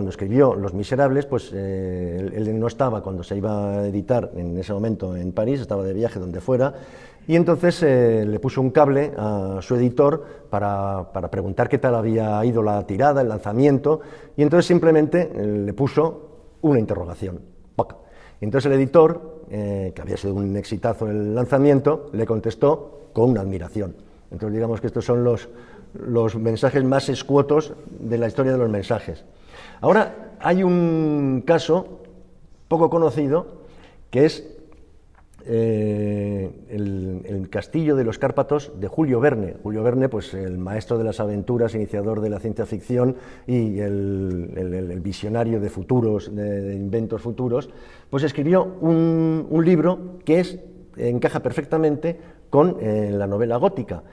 escribió Los Miserables, pues él no estaba cuando se iba a editar en ese momento en París, estaba de viaje donde fuera, y entonces le puso un cable a su editor para preguntar qué tal había ido la tirada, el lanzamiento, y entonces simplemente le puso una interrogación. Y entonces el editor, que había sido un exitazo el lanzamiento, le contestó con una admiración. Entonces digamos que estos son los mensajes más escuetos de la historia de los mensajes. Ahora hay un caso poco conocido que es el castillo de los Cárpatos de Julio Verne. Julio Verne, pues el maestro de las aventuras, iniciador de la ciencia ficción y el visionario de futuros, de inventos futuros, pues escribió un libro que encaja perfectamente con la novela gótica.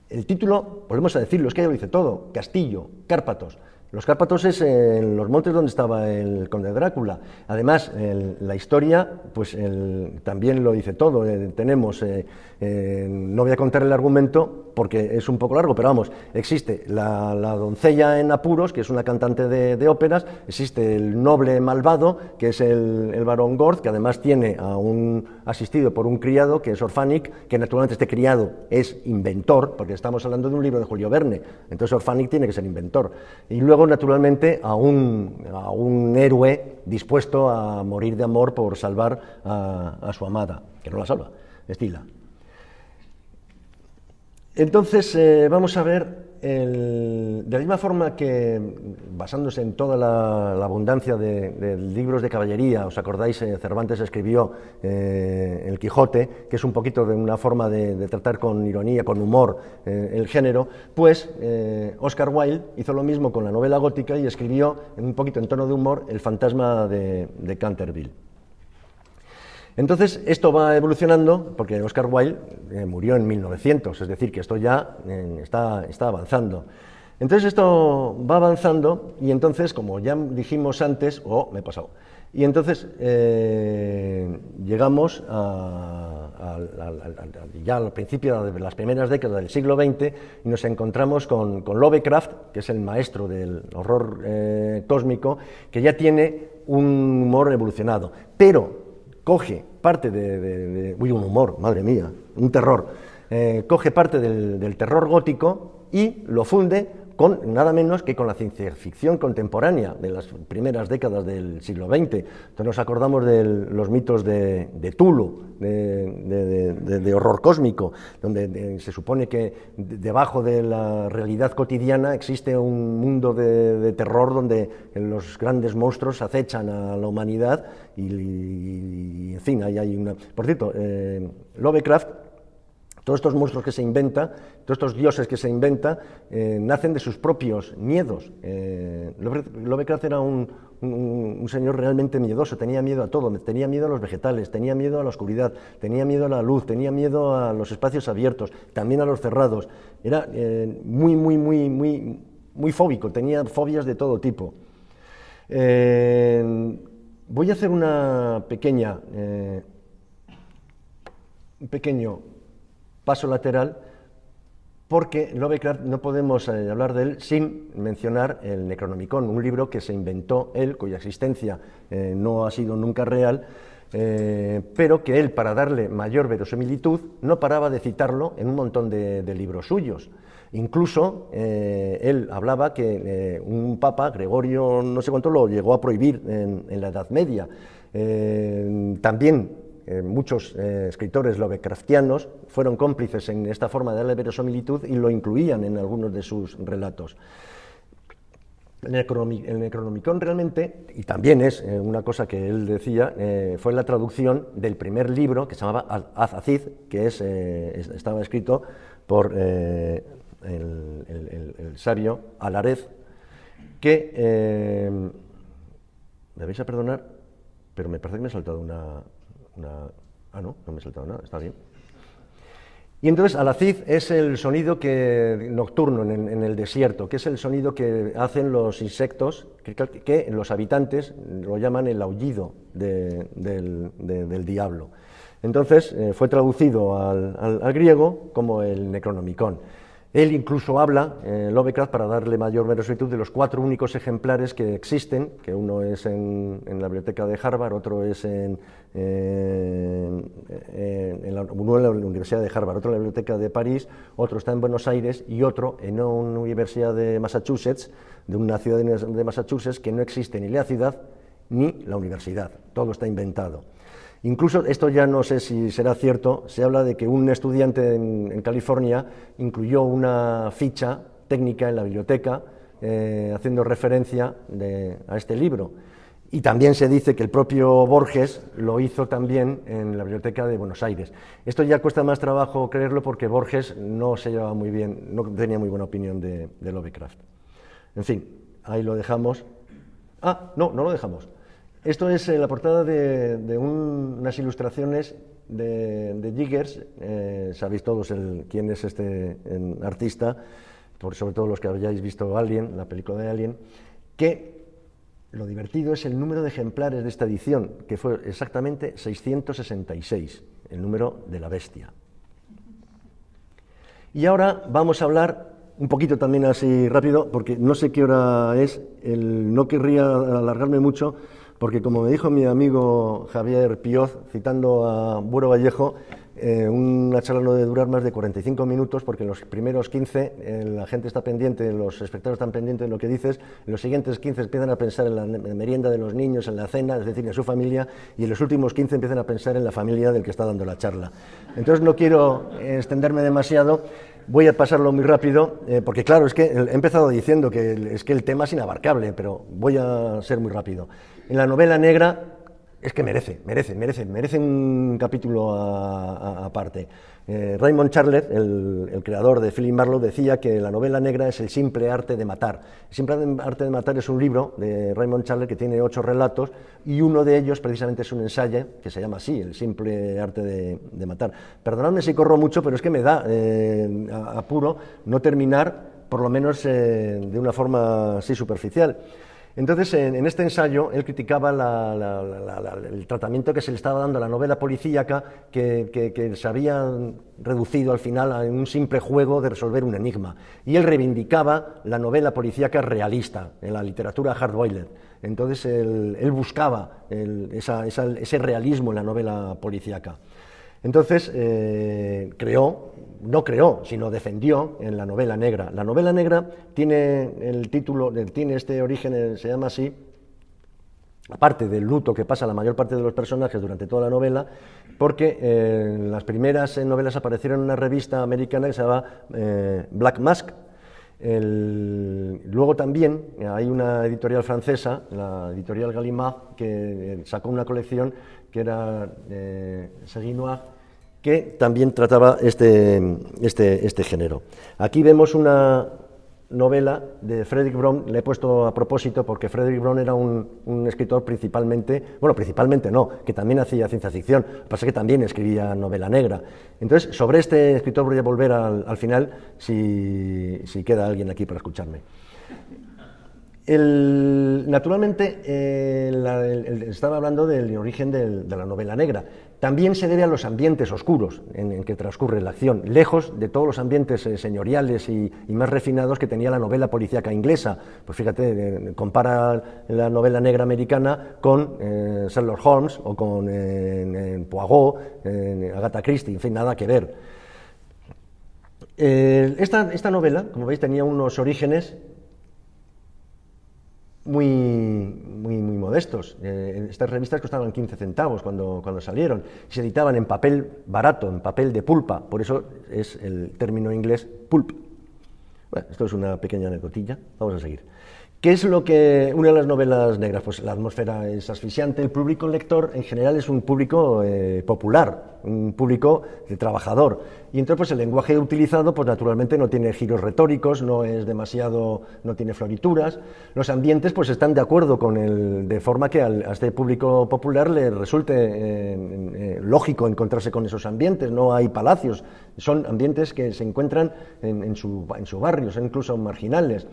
El título, volvemos a decirlo, es que ya lo dice todo: Castillo, Cárpatos. Los Cárpatos es en los montes donde estaba el conde Drácula. Además, la historia pues también lo dice todo. Tenemos, no voy a contar el argumento porque es un poco largo, pero vamos, existe la doncella en apuros, que es una cantante de óperas, existe el noble malvado, que es el barón Gord, que además tiene asistido por un criado, que es Orfanic, que naturalmente este criado es inventor, porque estamos hablando de un libro de Julio Verne, entonces Orfanic tiene que ser inventor. Y luego, naturalmente, a un héroe dispuesto a morir de amor por salvar a su amada, que no la salva, Estila. Entonces, vamos a ver, de la misma forma que, basándose en toda la abundancia de libros de caballería, ¿os acordáis? Cervantes escribió El Quijote, que es un poquito de una forma de tratar con ironía, con humor, el género, pues Oscar Wilde hizo lo mismo con la novela gótica y escribió un poquito en tono de humor El fantasma de Canterville. Entonces, esto va evolucionando, porque Oscar Wilde murió en 1900, es decir, que esto ya está avanzando. Entonces esto va avanzando y entonces, como ya dijimos antes, me he pasado, y entonces llegamos ya al principio de las primeras décadas del siglo XX y nos encontramos con Lovecraft, que es el maestro del horror cósmico, que ya tiene un humor evolucionado, pero coge parte un humor, madre mía, un terror, coge parte del terror gótico y lo funde con nada menos que con la ciencia ficción contemporánea de las primeras décadas del siglo XX. Entonces nos acordamos de los mitos de Tulu, de horror cósmico, donde se supone que debajo de la realidad cotidiana existe un mundo de terror donde los grandes monstruos acechan a la humanidad y en fin, ahí hay una... Por cierto, Lovecraft, todos estos monstruos que se inventa, todos estos dioses que se inventa, nacen de sus propios miedos. Lovecraft era un señor realmente miedoso, tenía miedo a todo, tenía miedo a los vegetales, tenía miedo a la oscuridad, tenía miedo a la luz, tenía miedo a los espacios abiertos, también a los cerrados. Era muy fóbico, tenía fobias de todo tipo. Voy a hacer un pequeño paso lateral, porque Lovecraft no podemos hablar de él sin mencionar el Necronomicon, un libro que se inventó él, cuya existencia no ha sido nunca real, pero que él, para darle mayor verosimilitud, no paraba de citarlo en un montón de libros suyos. Incluso él hablaba que un papa, Gregorio no sé cuánto, lo llegó a prohibir en la Edad Media. También muchos escritores lovecraftianos fueron cómplices en esta forma de darle verosimilitud y lo incluían en algunos de sus relatos. El Necronomicon realmente, y también es una cosa que él decía, fue la traducción del primer libro que se llamaba Az-Aziz, que estaba escrito por el sabio Alarez, que, me vais a perdonar, pero me parece que me he saltado no me he saltado nada, está bien. Y entonces Al-Aziz es el sonido nocturno en el desierto, que es el sonido que hacen los insectos, que los habitantes lo llaman el aullido del diablo. Entonces fue traducido al griego como el Necronomicon. Él incluso habla, Lovecraft, para darle mayor verosimilitud, de los 4 únicos ejemplares que existen, que uno es en la biblioteca de Harvard, otro es uno en la Universidad de Harvard, otro en la biblioteca de París, otro está en Buenos Aires y otro en una universidad de Massachusetts, de una ciudad de Massachusetts que no existe ni la ciudad ni la universidad, todo está inventado. Incluso, esto ya no sé si será cierto, se habla de que un estudiante en California incluyó una ficha técnica en la biblioteca haciendo referencia a este libro. Y también se dice que el propio Borges lo hizo también en la biblioteca de Buenos Aires. Esto ya cuesta más trabajo creerlo porque Borges no se llevaba muy bien, no tenía muy buena opinión de Lovecraft. En fin, ahí lo dejamos. No lo dejamos. Esto es la portada de unas ilustraciones de Giggers. Sabéis todos quién es este artista, sobre todo los que hayáis visto Alien, la película de Alien, que lo divertido es el número de ejemplares de esta edición, que fue exactamente 666, el número de la bestia. Y ahora vamos a hablar un poquito también así rápido, porque no sé qué hora es, no querría alargarme mucho, porque como me dijo mi amigo Javier Pioz, citando a Buero Vallejo, una charla no debe durar más de 45 minutos, porque en los primeros 15 la gente está pendiente, los espectadores están pendientes de lo que dices, en los siguientes 15 empiezan a pensar en la merienda de los niños, en la cena, es decir, en su familia, y en los últimos 15 empiezan a pensar en la familia del que está dando la charla. Entonces no quiero extenderme demasiado. Voy a pasarlo muy rápido, porque claro, es que he empezado diciendo que el tema es inabarcable, pero voy a ser muy rápido. En la novela negra es que merece un capítulo aparte. Raymond Chandler, el creador de Philip Marlowe, decía que la novela negra es el simple arte de matar. El simple arte de matar es un libro de Raymond Chandler que tiene 8 relatos y uno de ellos precisamente es un ensayo que se llama así, el simple arte de matar. Perdonadme si corro mucho, pero es que me da apuro no terminar por lo menos de una forma así superficial. Entonces, en este ensayo, él criticaba el tratamiento que se le estaba dando a la novela policíaca, que se había reducido al final a un simple juego de resolver un enigma. Y él reivindicaba la novela policíaca realista, en la literatura hard-boiled. Entonces, él buscaba ese realismo en la novela policíaca. Entonces, no creó, sino defendió en la novela negra. La novela negra tiene el título, tiene este origen, se llama así, aparte del luto que pasa la mayor parte de los personajes durante toda la novela, porque en las primeras novelas aparecieron en una revista americana que se llama Black Mask. Luego también hay una editorial francesa, la editorial Gallimard, que sacó una colección que era Série Noire, que también trataba este género. Aquí vemos una novela de Frederick Brown, le he puesto a propósito porque Frederick Brown era un escritor principalmente no, que también hacía ciencia ficción, lo que pasa es que también escribía novela negra. Entonces, sobre este escritor voy a volver al final, si queda alguien aquí para escucharme. Naturalmente, estaba hablando del origen de la novela negra. También se debe a los ambientes oscuros en que transcurre la acción, lejos de todos los ambientes señoriales y más refinados que tenía la novela policíaca inglesa. Pues fíjate, compara la novela negra americana con Sherlock Holmes o con Poirot, Agatha Christie, en fin, nada que ver. Esta novela, como veis, tenía unos orígenes muy modestos. Estas revistas costaban 15 centavos cuando salieron. Se editaban en papel barato, en papel de pulpa, por eso es el término inglés pulp. Bueno, esto es una pequeña anecdotilla, vamos a seguir. ¿Qué es lo que une a las novelas negras? Pues la atmósfera es asfixiante, el público lector en general es un público popular, un público trabajador, y entonces pues el lenguaje utilizado pues naturalmente no tiene giros retóricos, no tiene florituras, los ambientes pues están de acuerdo de forma que a este público popular le resulte lógico encontrarse con esos ambientes, no hay palacios, son ambientes que se encuentran en su barrio, son incluso marginales.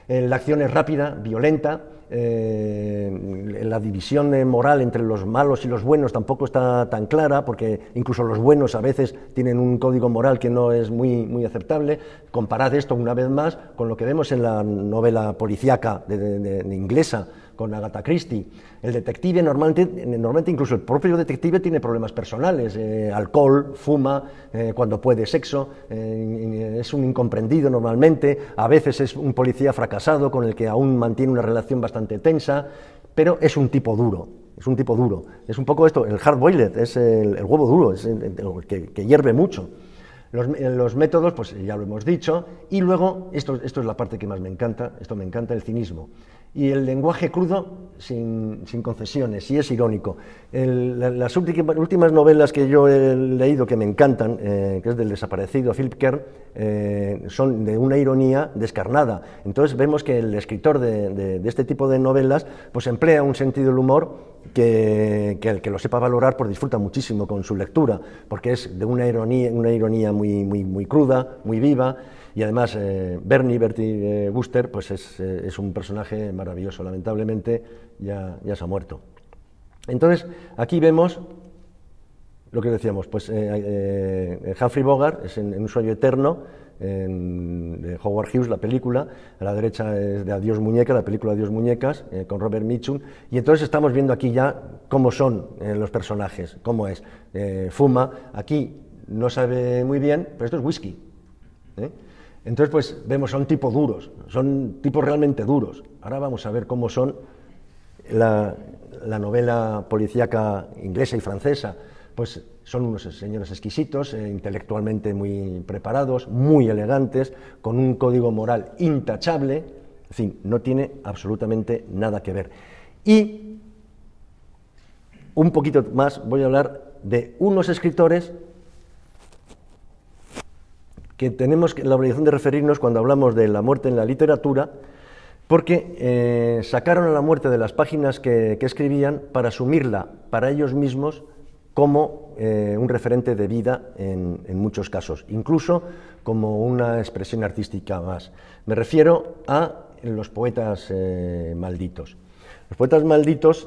La acción es rápida, violenta, la división moral entre los malos y los buenos tampoco está tan clara, porque incluso los buenos a veces tienen un código moral que no es muy aceptable. Comparad esto una vez más con lo que vemos en la novela policíaca de inglesa, con Agatha Christie. El detective normalmente incluso el propio detective tiene problemas personales, alcohol, fuma, cuando puede sexo, es un incomprendido normalmente, a veces es un policía fracasado con el que aún mantiene una relación bastante tensa, pero es un tipo duro. Es un poco esto, el hard-boiled, es el huevo duro, es que hierve mucho. Los métodos, pues ya lo hemos dicho, y luego, esto es la parte que más me encanta, el cinismo. Y el lenguaje crudo, sin concesiones, y es irónico. Las últimas novelas que yo he leído que me encantan, que es del desaparecido Philip Kerr, son de una ironía descarnada. Entonces vemos que el escritor de este tipo de novelas pues emplea un sentido del humor que el que lo sepa valorar pues disfruta muchísimo con su lectura, porque es de una ironía muy cruda, muy viva. Y además Bertie Wooster pues es un personaje maravilloso, lamentablemente ya se ha muerto. Entonces aquí vemos lo que decíamos, pues Humphrey Bogart es en Un sueño eterno, de Howard Hughes, la película, a la derecha es de Adiós muñeca, la película Adiós muñecas, con Robert Mitchum, y entonces estamos viendo aquí ya cómo son los personajes, cómo es. Fuma, aquí no sabe muy bien, pero esto es whisky. Entonces, pues vemos, son tipos duros, son tipos realmente duros. Ahora vamos a ver cómo son la novela policíaca inglesa y francesa. Pues son unos señores exquisitos, intelectualmente muy preparados, muy elegantes, con un código moral intachable, en fin, no tiene absolutamente nada que ver. Y un poquito más voy a hablar de unos escritores que tenemos la obligación de referirnos cuando hablamos de la muerte en la literatura, porque sacaron a la muerte de las páginas que escribían para asumirla para ellos mismos como un referente de vida en muchos casos, incluso como una expresión artística más. Me refiero a los poetas malditos. Los poetas malditos,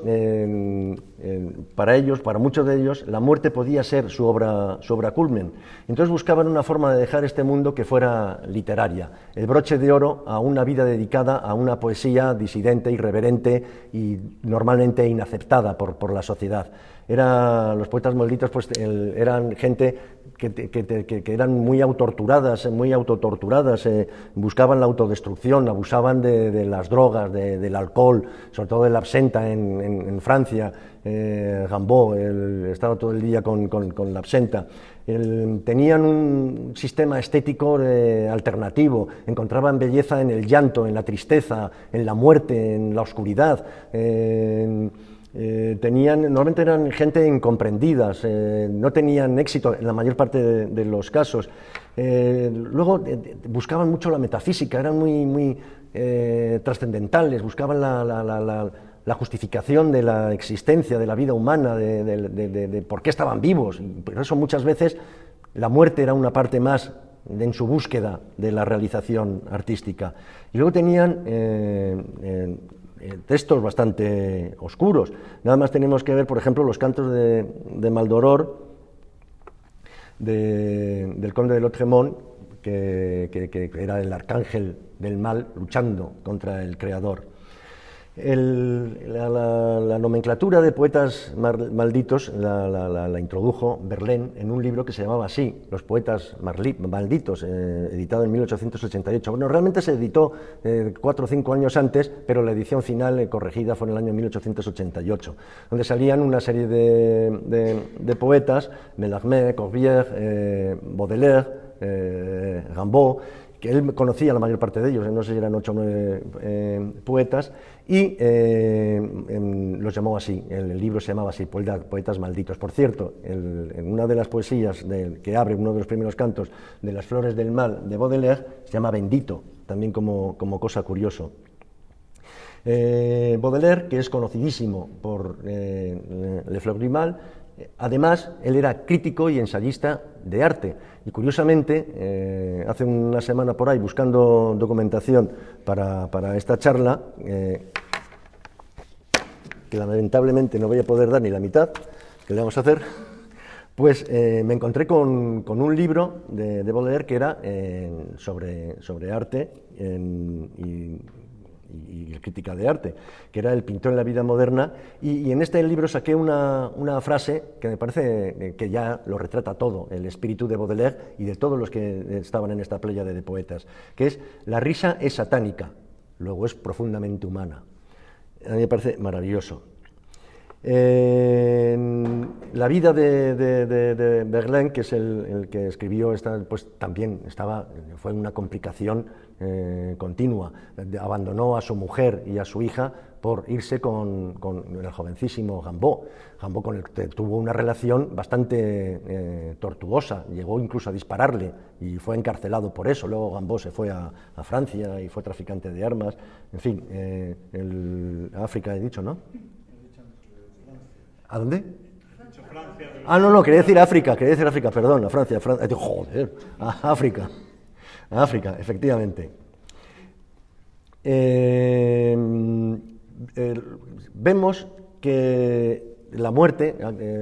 para ellos, para muchos de ellos, la muerte podía ser su obra culmen. Entonces buscaban una forma de dejar este mundo que fuera literaria, el broche de oro a una vida dedicada a una poesía disidente, irreverente y normalmente inaceptada por la sociedad. Los poetas malditos pues, eran gente que eran muy autotorturadas, buscaban la autodestrucción, abusaban de las drogas, del alcohol, sobre todo del absenta en Francia. Rimbaud estaba todo el día con la absenta. Tenían un sistema estético alternativo, encontraban belleza en el llanto, en la tristeza, en la muerte, en la oscuridad. Normalmente eran gente incomprendida, no tenían éxito en la mayor parte de los casos. Luego buscaban mucho la metafísica, eran muy trascendentales, buscaban la justificación de la existencia, de la vida humana, de por qué estaban vivos. Y por eso muchas veces la muerte era una parte más en su búsqueda de la realización artística. Y luego tenían textos bastante oscuros. Nada más tenemos que ver, por ejemplo, los cantos de Maldoror, del conde de Lautréamont, que era el arcángel del mal luchando contra el creador. La nomenclatura de poetas malditos la introdujo Verlaine en un libro que se llamaba así, Los poetas malditos, editado en 1888. Bueno, realmente se editó 4 o 5 años antes, pero la edición final corregida fue en el año 1888, donde salían una serie de poetas, Mallarmé, Corbière, Baudelaire, Rimbaud, que él conocía la mayor parte de ellos, no sé si eran 8 o 9 poetas, y los llamó así, el libro se llamaba así, Poetas malditos. Por cierto, en una de las poesías que abre uno de los primeros cantos de Las flores del mal de Baudelaire, se llama Bendito, también como cosa curioso. Baudelaire, que es conocidísimo por Les fleurs du mal, además, él era crítico y ensayista de arte, y curiosamente, hace una semana por ahí, buscando documentación para esta charla, que lamentablemente no voy a poder dar ni la mitad, que le vamos a hacer, pues me encontré con un libro de Baudelaire que era sobre arte y crítica de arte, que era El pintor en la vida moderna, y en este libro saqué una frase que me parece que ya lo retrata todo, el espíritu de Baudelaire y de todos los que estaban en esta pléyade de poetas, que es: la risa es satánica, luego es profundamente humana. A mí me parece maravilloso. La vida de Verlaine, que es el que escribió esta, pues también fue una complicación continua. Abandonó a su mujer y a su hija por irse con el jovencísimo Rimbaud, con el que tuvo una relación bastante tortuosa, llegó incluso a dispararle y fue encarcelado por eso. Luego Rimbaud se fue a Francia y fue traficante de armas, en fin, África he dicho, ¿no? ¿A dónde? No, quería decir África, perdón, a Francia, joder, a África, efectivamente. Vemos que la muerte,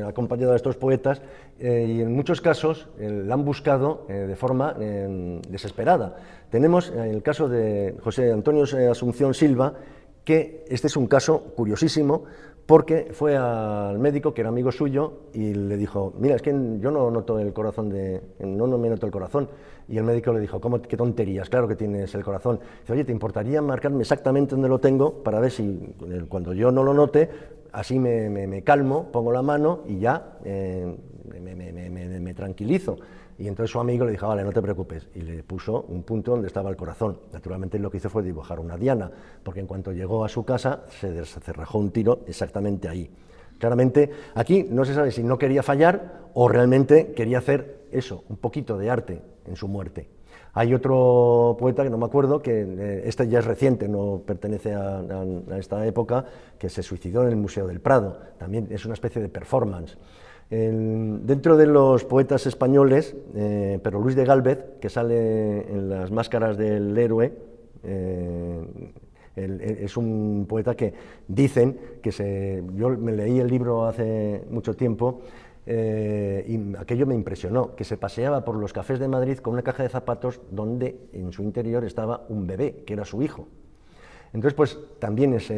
acompañada de estos poetas, y en muchos casos la han buscado de forma desesperada. Tenemos el caso de José Antonio Asunción Silva, que este es un caso curiosísimo, porque fue al médico, que era amigo suyo, y le dijo: mira, es que yo no noto el corazón, no me noto el corazón. Y el médico le dijo: ¿cómo, qué tonterías? Claro que tienes el corazón. Dice: oye, ¿te importaría marcarme exactamente dónde lo tengo para ver si cuando yo no lo note, así me calmo, pongo la mano y ya me tranquilizo? Y entonces su amigo le dijo: vale, no te preocupes, y le puso un punto donde estaba el corazón. Naturalmente lo que hizo fue dibujar una diana, porque en cuanto llegó a su casa se cerrajó un tiro exactamente ahí. Claramente aquí no se sabe si no quería fallar o realmente quería hacer eso, un poquito de arte en su muerte. Hay otro poeta, que no me acuerdo, que este ya es reciente, no pertenece a esta época, que se suicidó en el Museo del Prado, también es una especie de performance. Dentro de los poetas españoles, pero Luis de Gálvez, que sale en Las máscaras del héroe, es un poeta que dicen que yo me leí el libro hace mucho tiempo y aquello me impresionó, que se paseaba por los cafés de Madrid con una caja de zapatos donde en su interior estaba un bebé, que era su hijo. Entonces, pues también es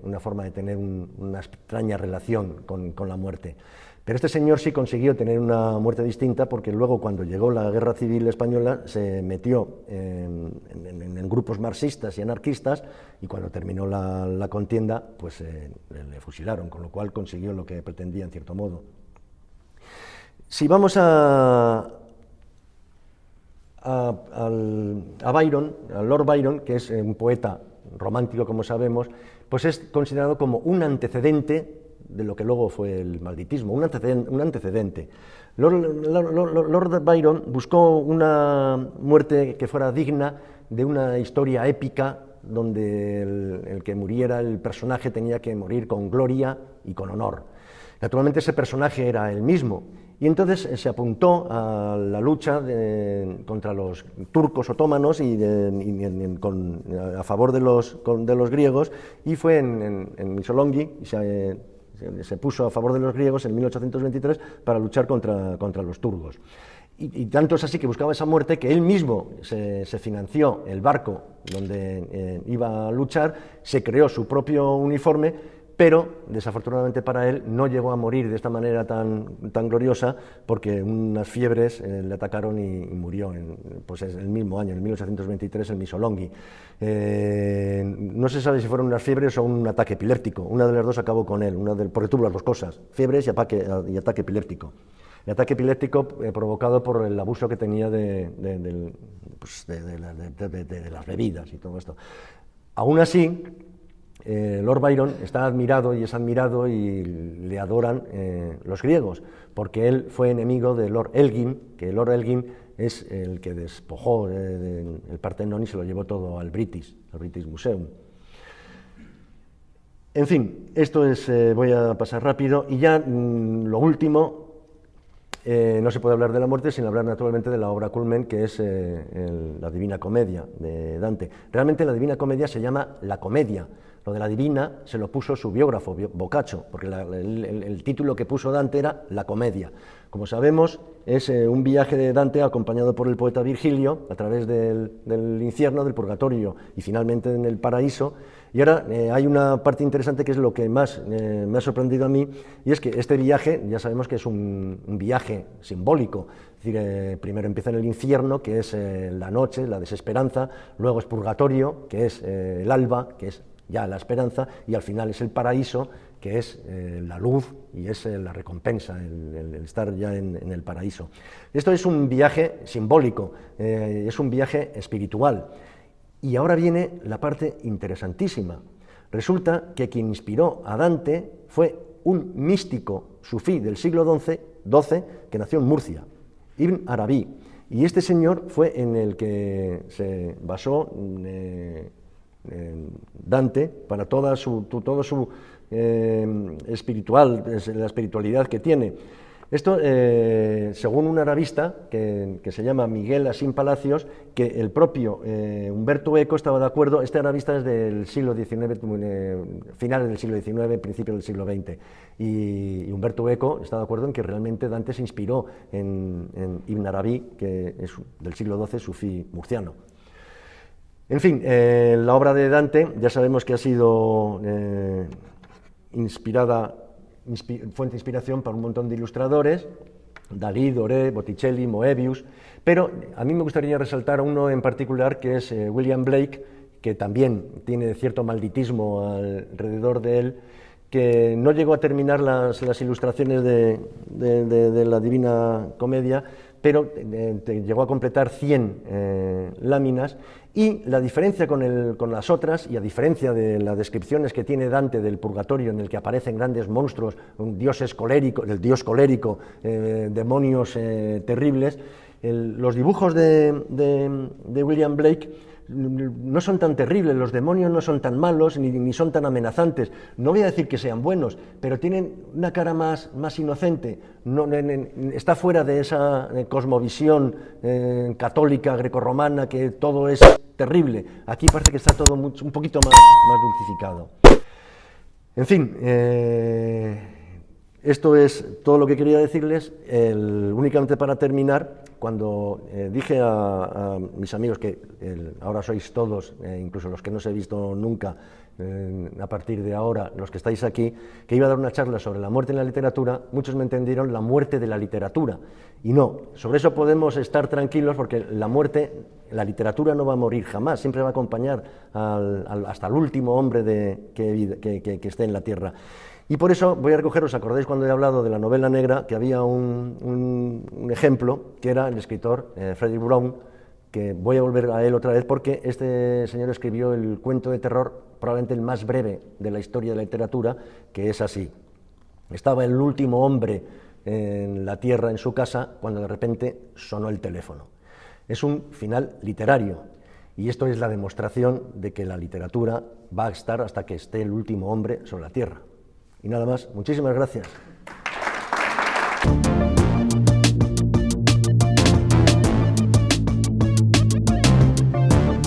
una forma de tener una extraña relación con la muerte. Pero este señor sí consiguió tener una muerte distinta, porque luego, cuando llegó la Guerra Civil Española, se metió en grupos marxistas y anarquistas, y cuando terminó la contienda, pues le fusilaron, con lo cual consiguió lo que pretendía, en cierto modo. Si vamos a Byron, a Lord Byron, que es un poeta romántico, como sabemos, pues es considerado como un antecedente de lo que luego fue el malditismo, un antecedente. Lord Byron buscó una muerte que fuera digna de una historia épica, donde el que muriera, el personaje, tenía que morir con gloria y con honor. Naturalmente, ese personaje era él mismo, y entonces se apuntó a la lucha contra los turcos otomanos a favor de los griegos, y fue en Missolonghi, se puso a favor de los griegos en 1823 para luchar contra los turcos. Y tanto es así que buscaba esa muerte, que él mismo se financió el barco donde iba a luchar, se creó su propio uniforme, pero desafortunadamente para él no llegó a morir de esta manera tan gloriosa, porque unas fiebres le atacaron y murió pues el mismo año, en 1823, en Missolonghi. No se sabe si fueron unas fiebres o un ataque epiléptico. Una de las dos acabó con él, porque tuvo las dos cosas, fiebres y ataque epiléptico. El ataque epiléptico provocado por el abuso que tenía de las bebidas y todo esto. Aún así, Lord Byron está admirado y es admirado y le adoran los griegos, porque él fue enemigo de Lord Elgin, que Lord Elgin es el que despojó el Partenón y se lo llevó todo al British Museum. En fin, esto es, voy a pasar rápido, y ya lo último, no se puede hablar de la muerte sin hablar naturalmente de la obra culmen, que es la Divina Comedia de Dante. Realmente la Divina Comedia se llama La Comedia. Lo de la Divina se lo puso su biógrafo, Boccaccio, porque el título que puso Dante era La Comedia. Como sabemos, es un viaje de Dante acompañado por el poeta Virgilio a través del infierno, del purgatorio y finalmente en el paraíso. Y ahora hay una parte interesante que es lo que más me ha sorprendido a mí, y es que este viaje, ya sabemos que es un viaje simbólico. Es decir, primero empieza en el infierno, que es la noche, la desesperanza, luego es purgatorio, que es el alba, que es ya la esperanza, y al final es el paraíso, que es la luz y es la recompensa, el estar ya en el paraíso. Esto es un viaje simbólico, es un viaje espiritual. Y ahora viene la parte interesantísima. Resulta que quien inspiró a Dante fue un místico sufí del siglo XII, que nació en Murcia, Ibn Arabi. Y este señor fue en el que se basó Dante para toda su espiritual, la espiritualidad que tiene. Esto, según un arabista que se llama Miguel Asín Palacios, que el propio Humberto Eco estaba de acuerdo. Este arabista es del siglo XIX, finales del siglo XIX, principios del siglo XX, y Humberto Eco está de acuerdo en que realmente Dante se inspiró en Ibn Arabi, que es del siglo XII, sufí murciano. En fin, la obra de Dante ya sabemos que ha sido fuente de inspiración para un montón de ilustradores: Dalí, Doré, Botticelli, Moebius, pero a mí me gustaría resaltar a uno en particular, que es William Blake, que también tiene cierto malditismo alrededor de él, que no llegó a terminar las ilustraciones de la Divina Comedia, pero llegó a completar 100 láminas, y la diferencia con las otras, y a diferencia de las descripciones que tiene Dante del purgatorio, en el que aparecen grandes monstruos, el dios colérico, demonios terribles, los dibujos de William Blake no son tan terribles, los demonios no son tan malos ni son tan amenazantes. No voy a decir que sean buenos, pero tienen una cara más inocente, está fuera de esa cosmovisión católica, grecorromana, que todo es terrible. Aquí parece que está todo un poquito más dulcificado. En fin, esto es todo lo que quería decirles. Únicamente para terminar, cuando dije a mis amigos que ahora sois todos, incluso los que no os he visto nunca, a partir de ahora, los que estáis aquí, que iba a dar una charla sobre la muerte en la literatura, muchos me entendieron la muerte de la literatura. Y no, sobre eso podemos estar tranquilos, porque la literatura no va a morir jamás, siempre va a acompañar hasta el último hombre que esté en la tierra. Y por eso voy a recoger, ¿os acordáis cuando he hablado de la novela negra, que había un ejemplo, que era el escritor Frederick Brown, que voy a volver a él otra vez, porque este señor escribió el cuento de terror, probablemente el más breve de la historia de la literatura, que es así. Estaba el último hombre en la tierra, en su casa, cuando de repente sonó el teléfono. Es un final literario, y esto es la demostración de que la literatura va a estar hasta que esté el último hombre sobre la tierra. Y nada más, muchísimas gracias.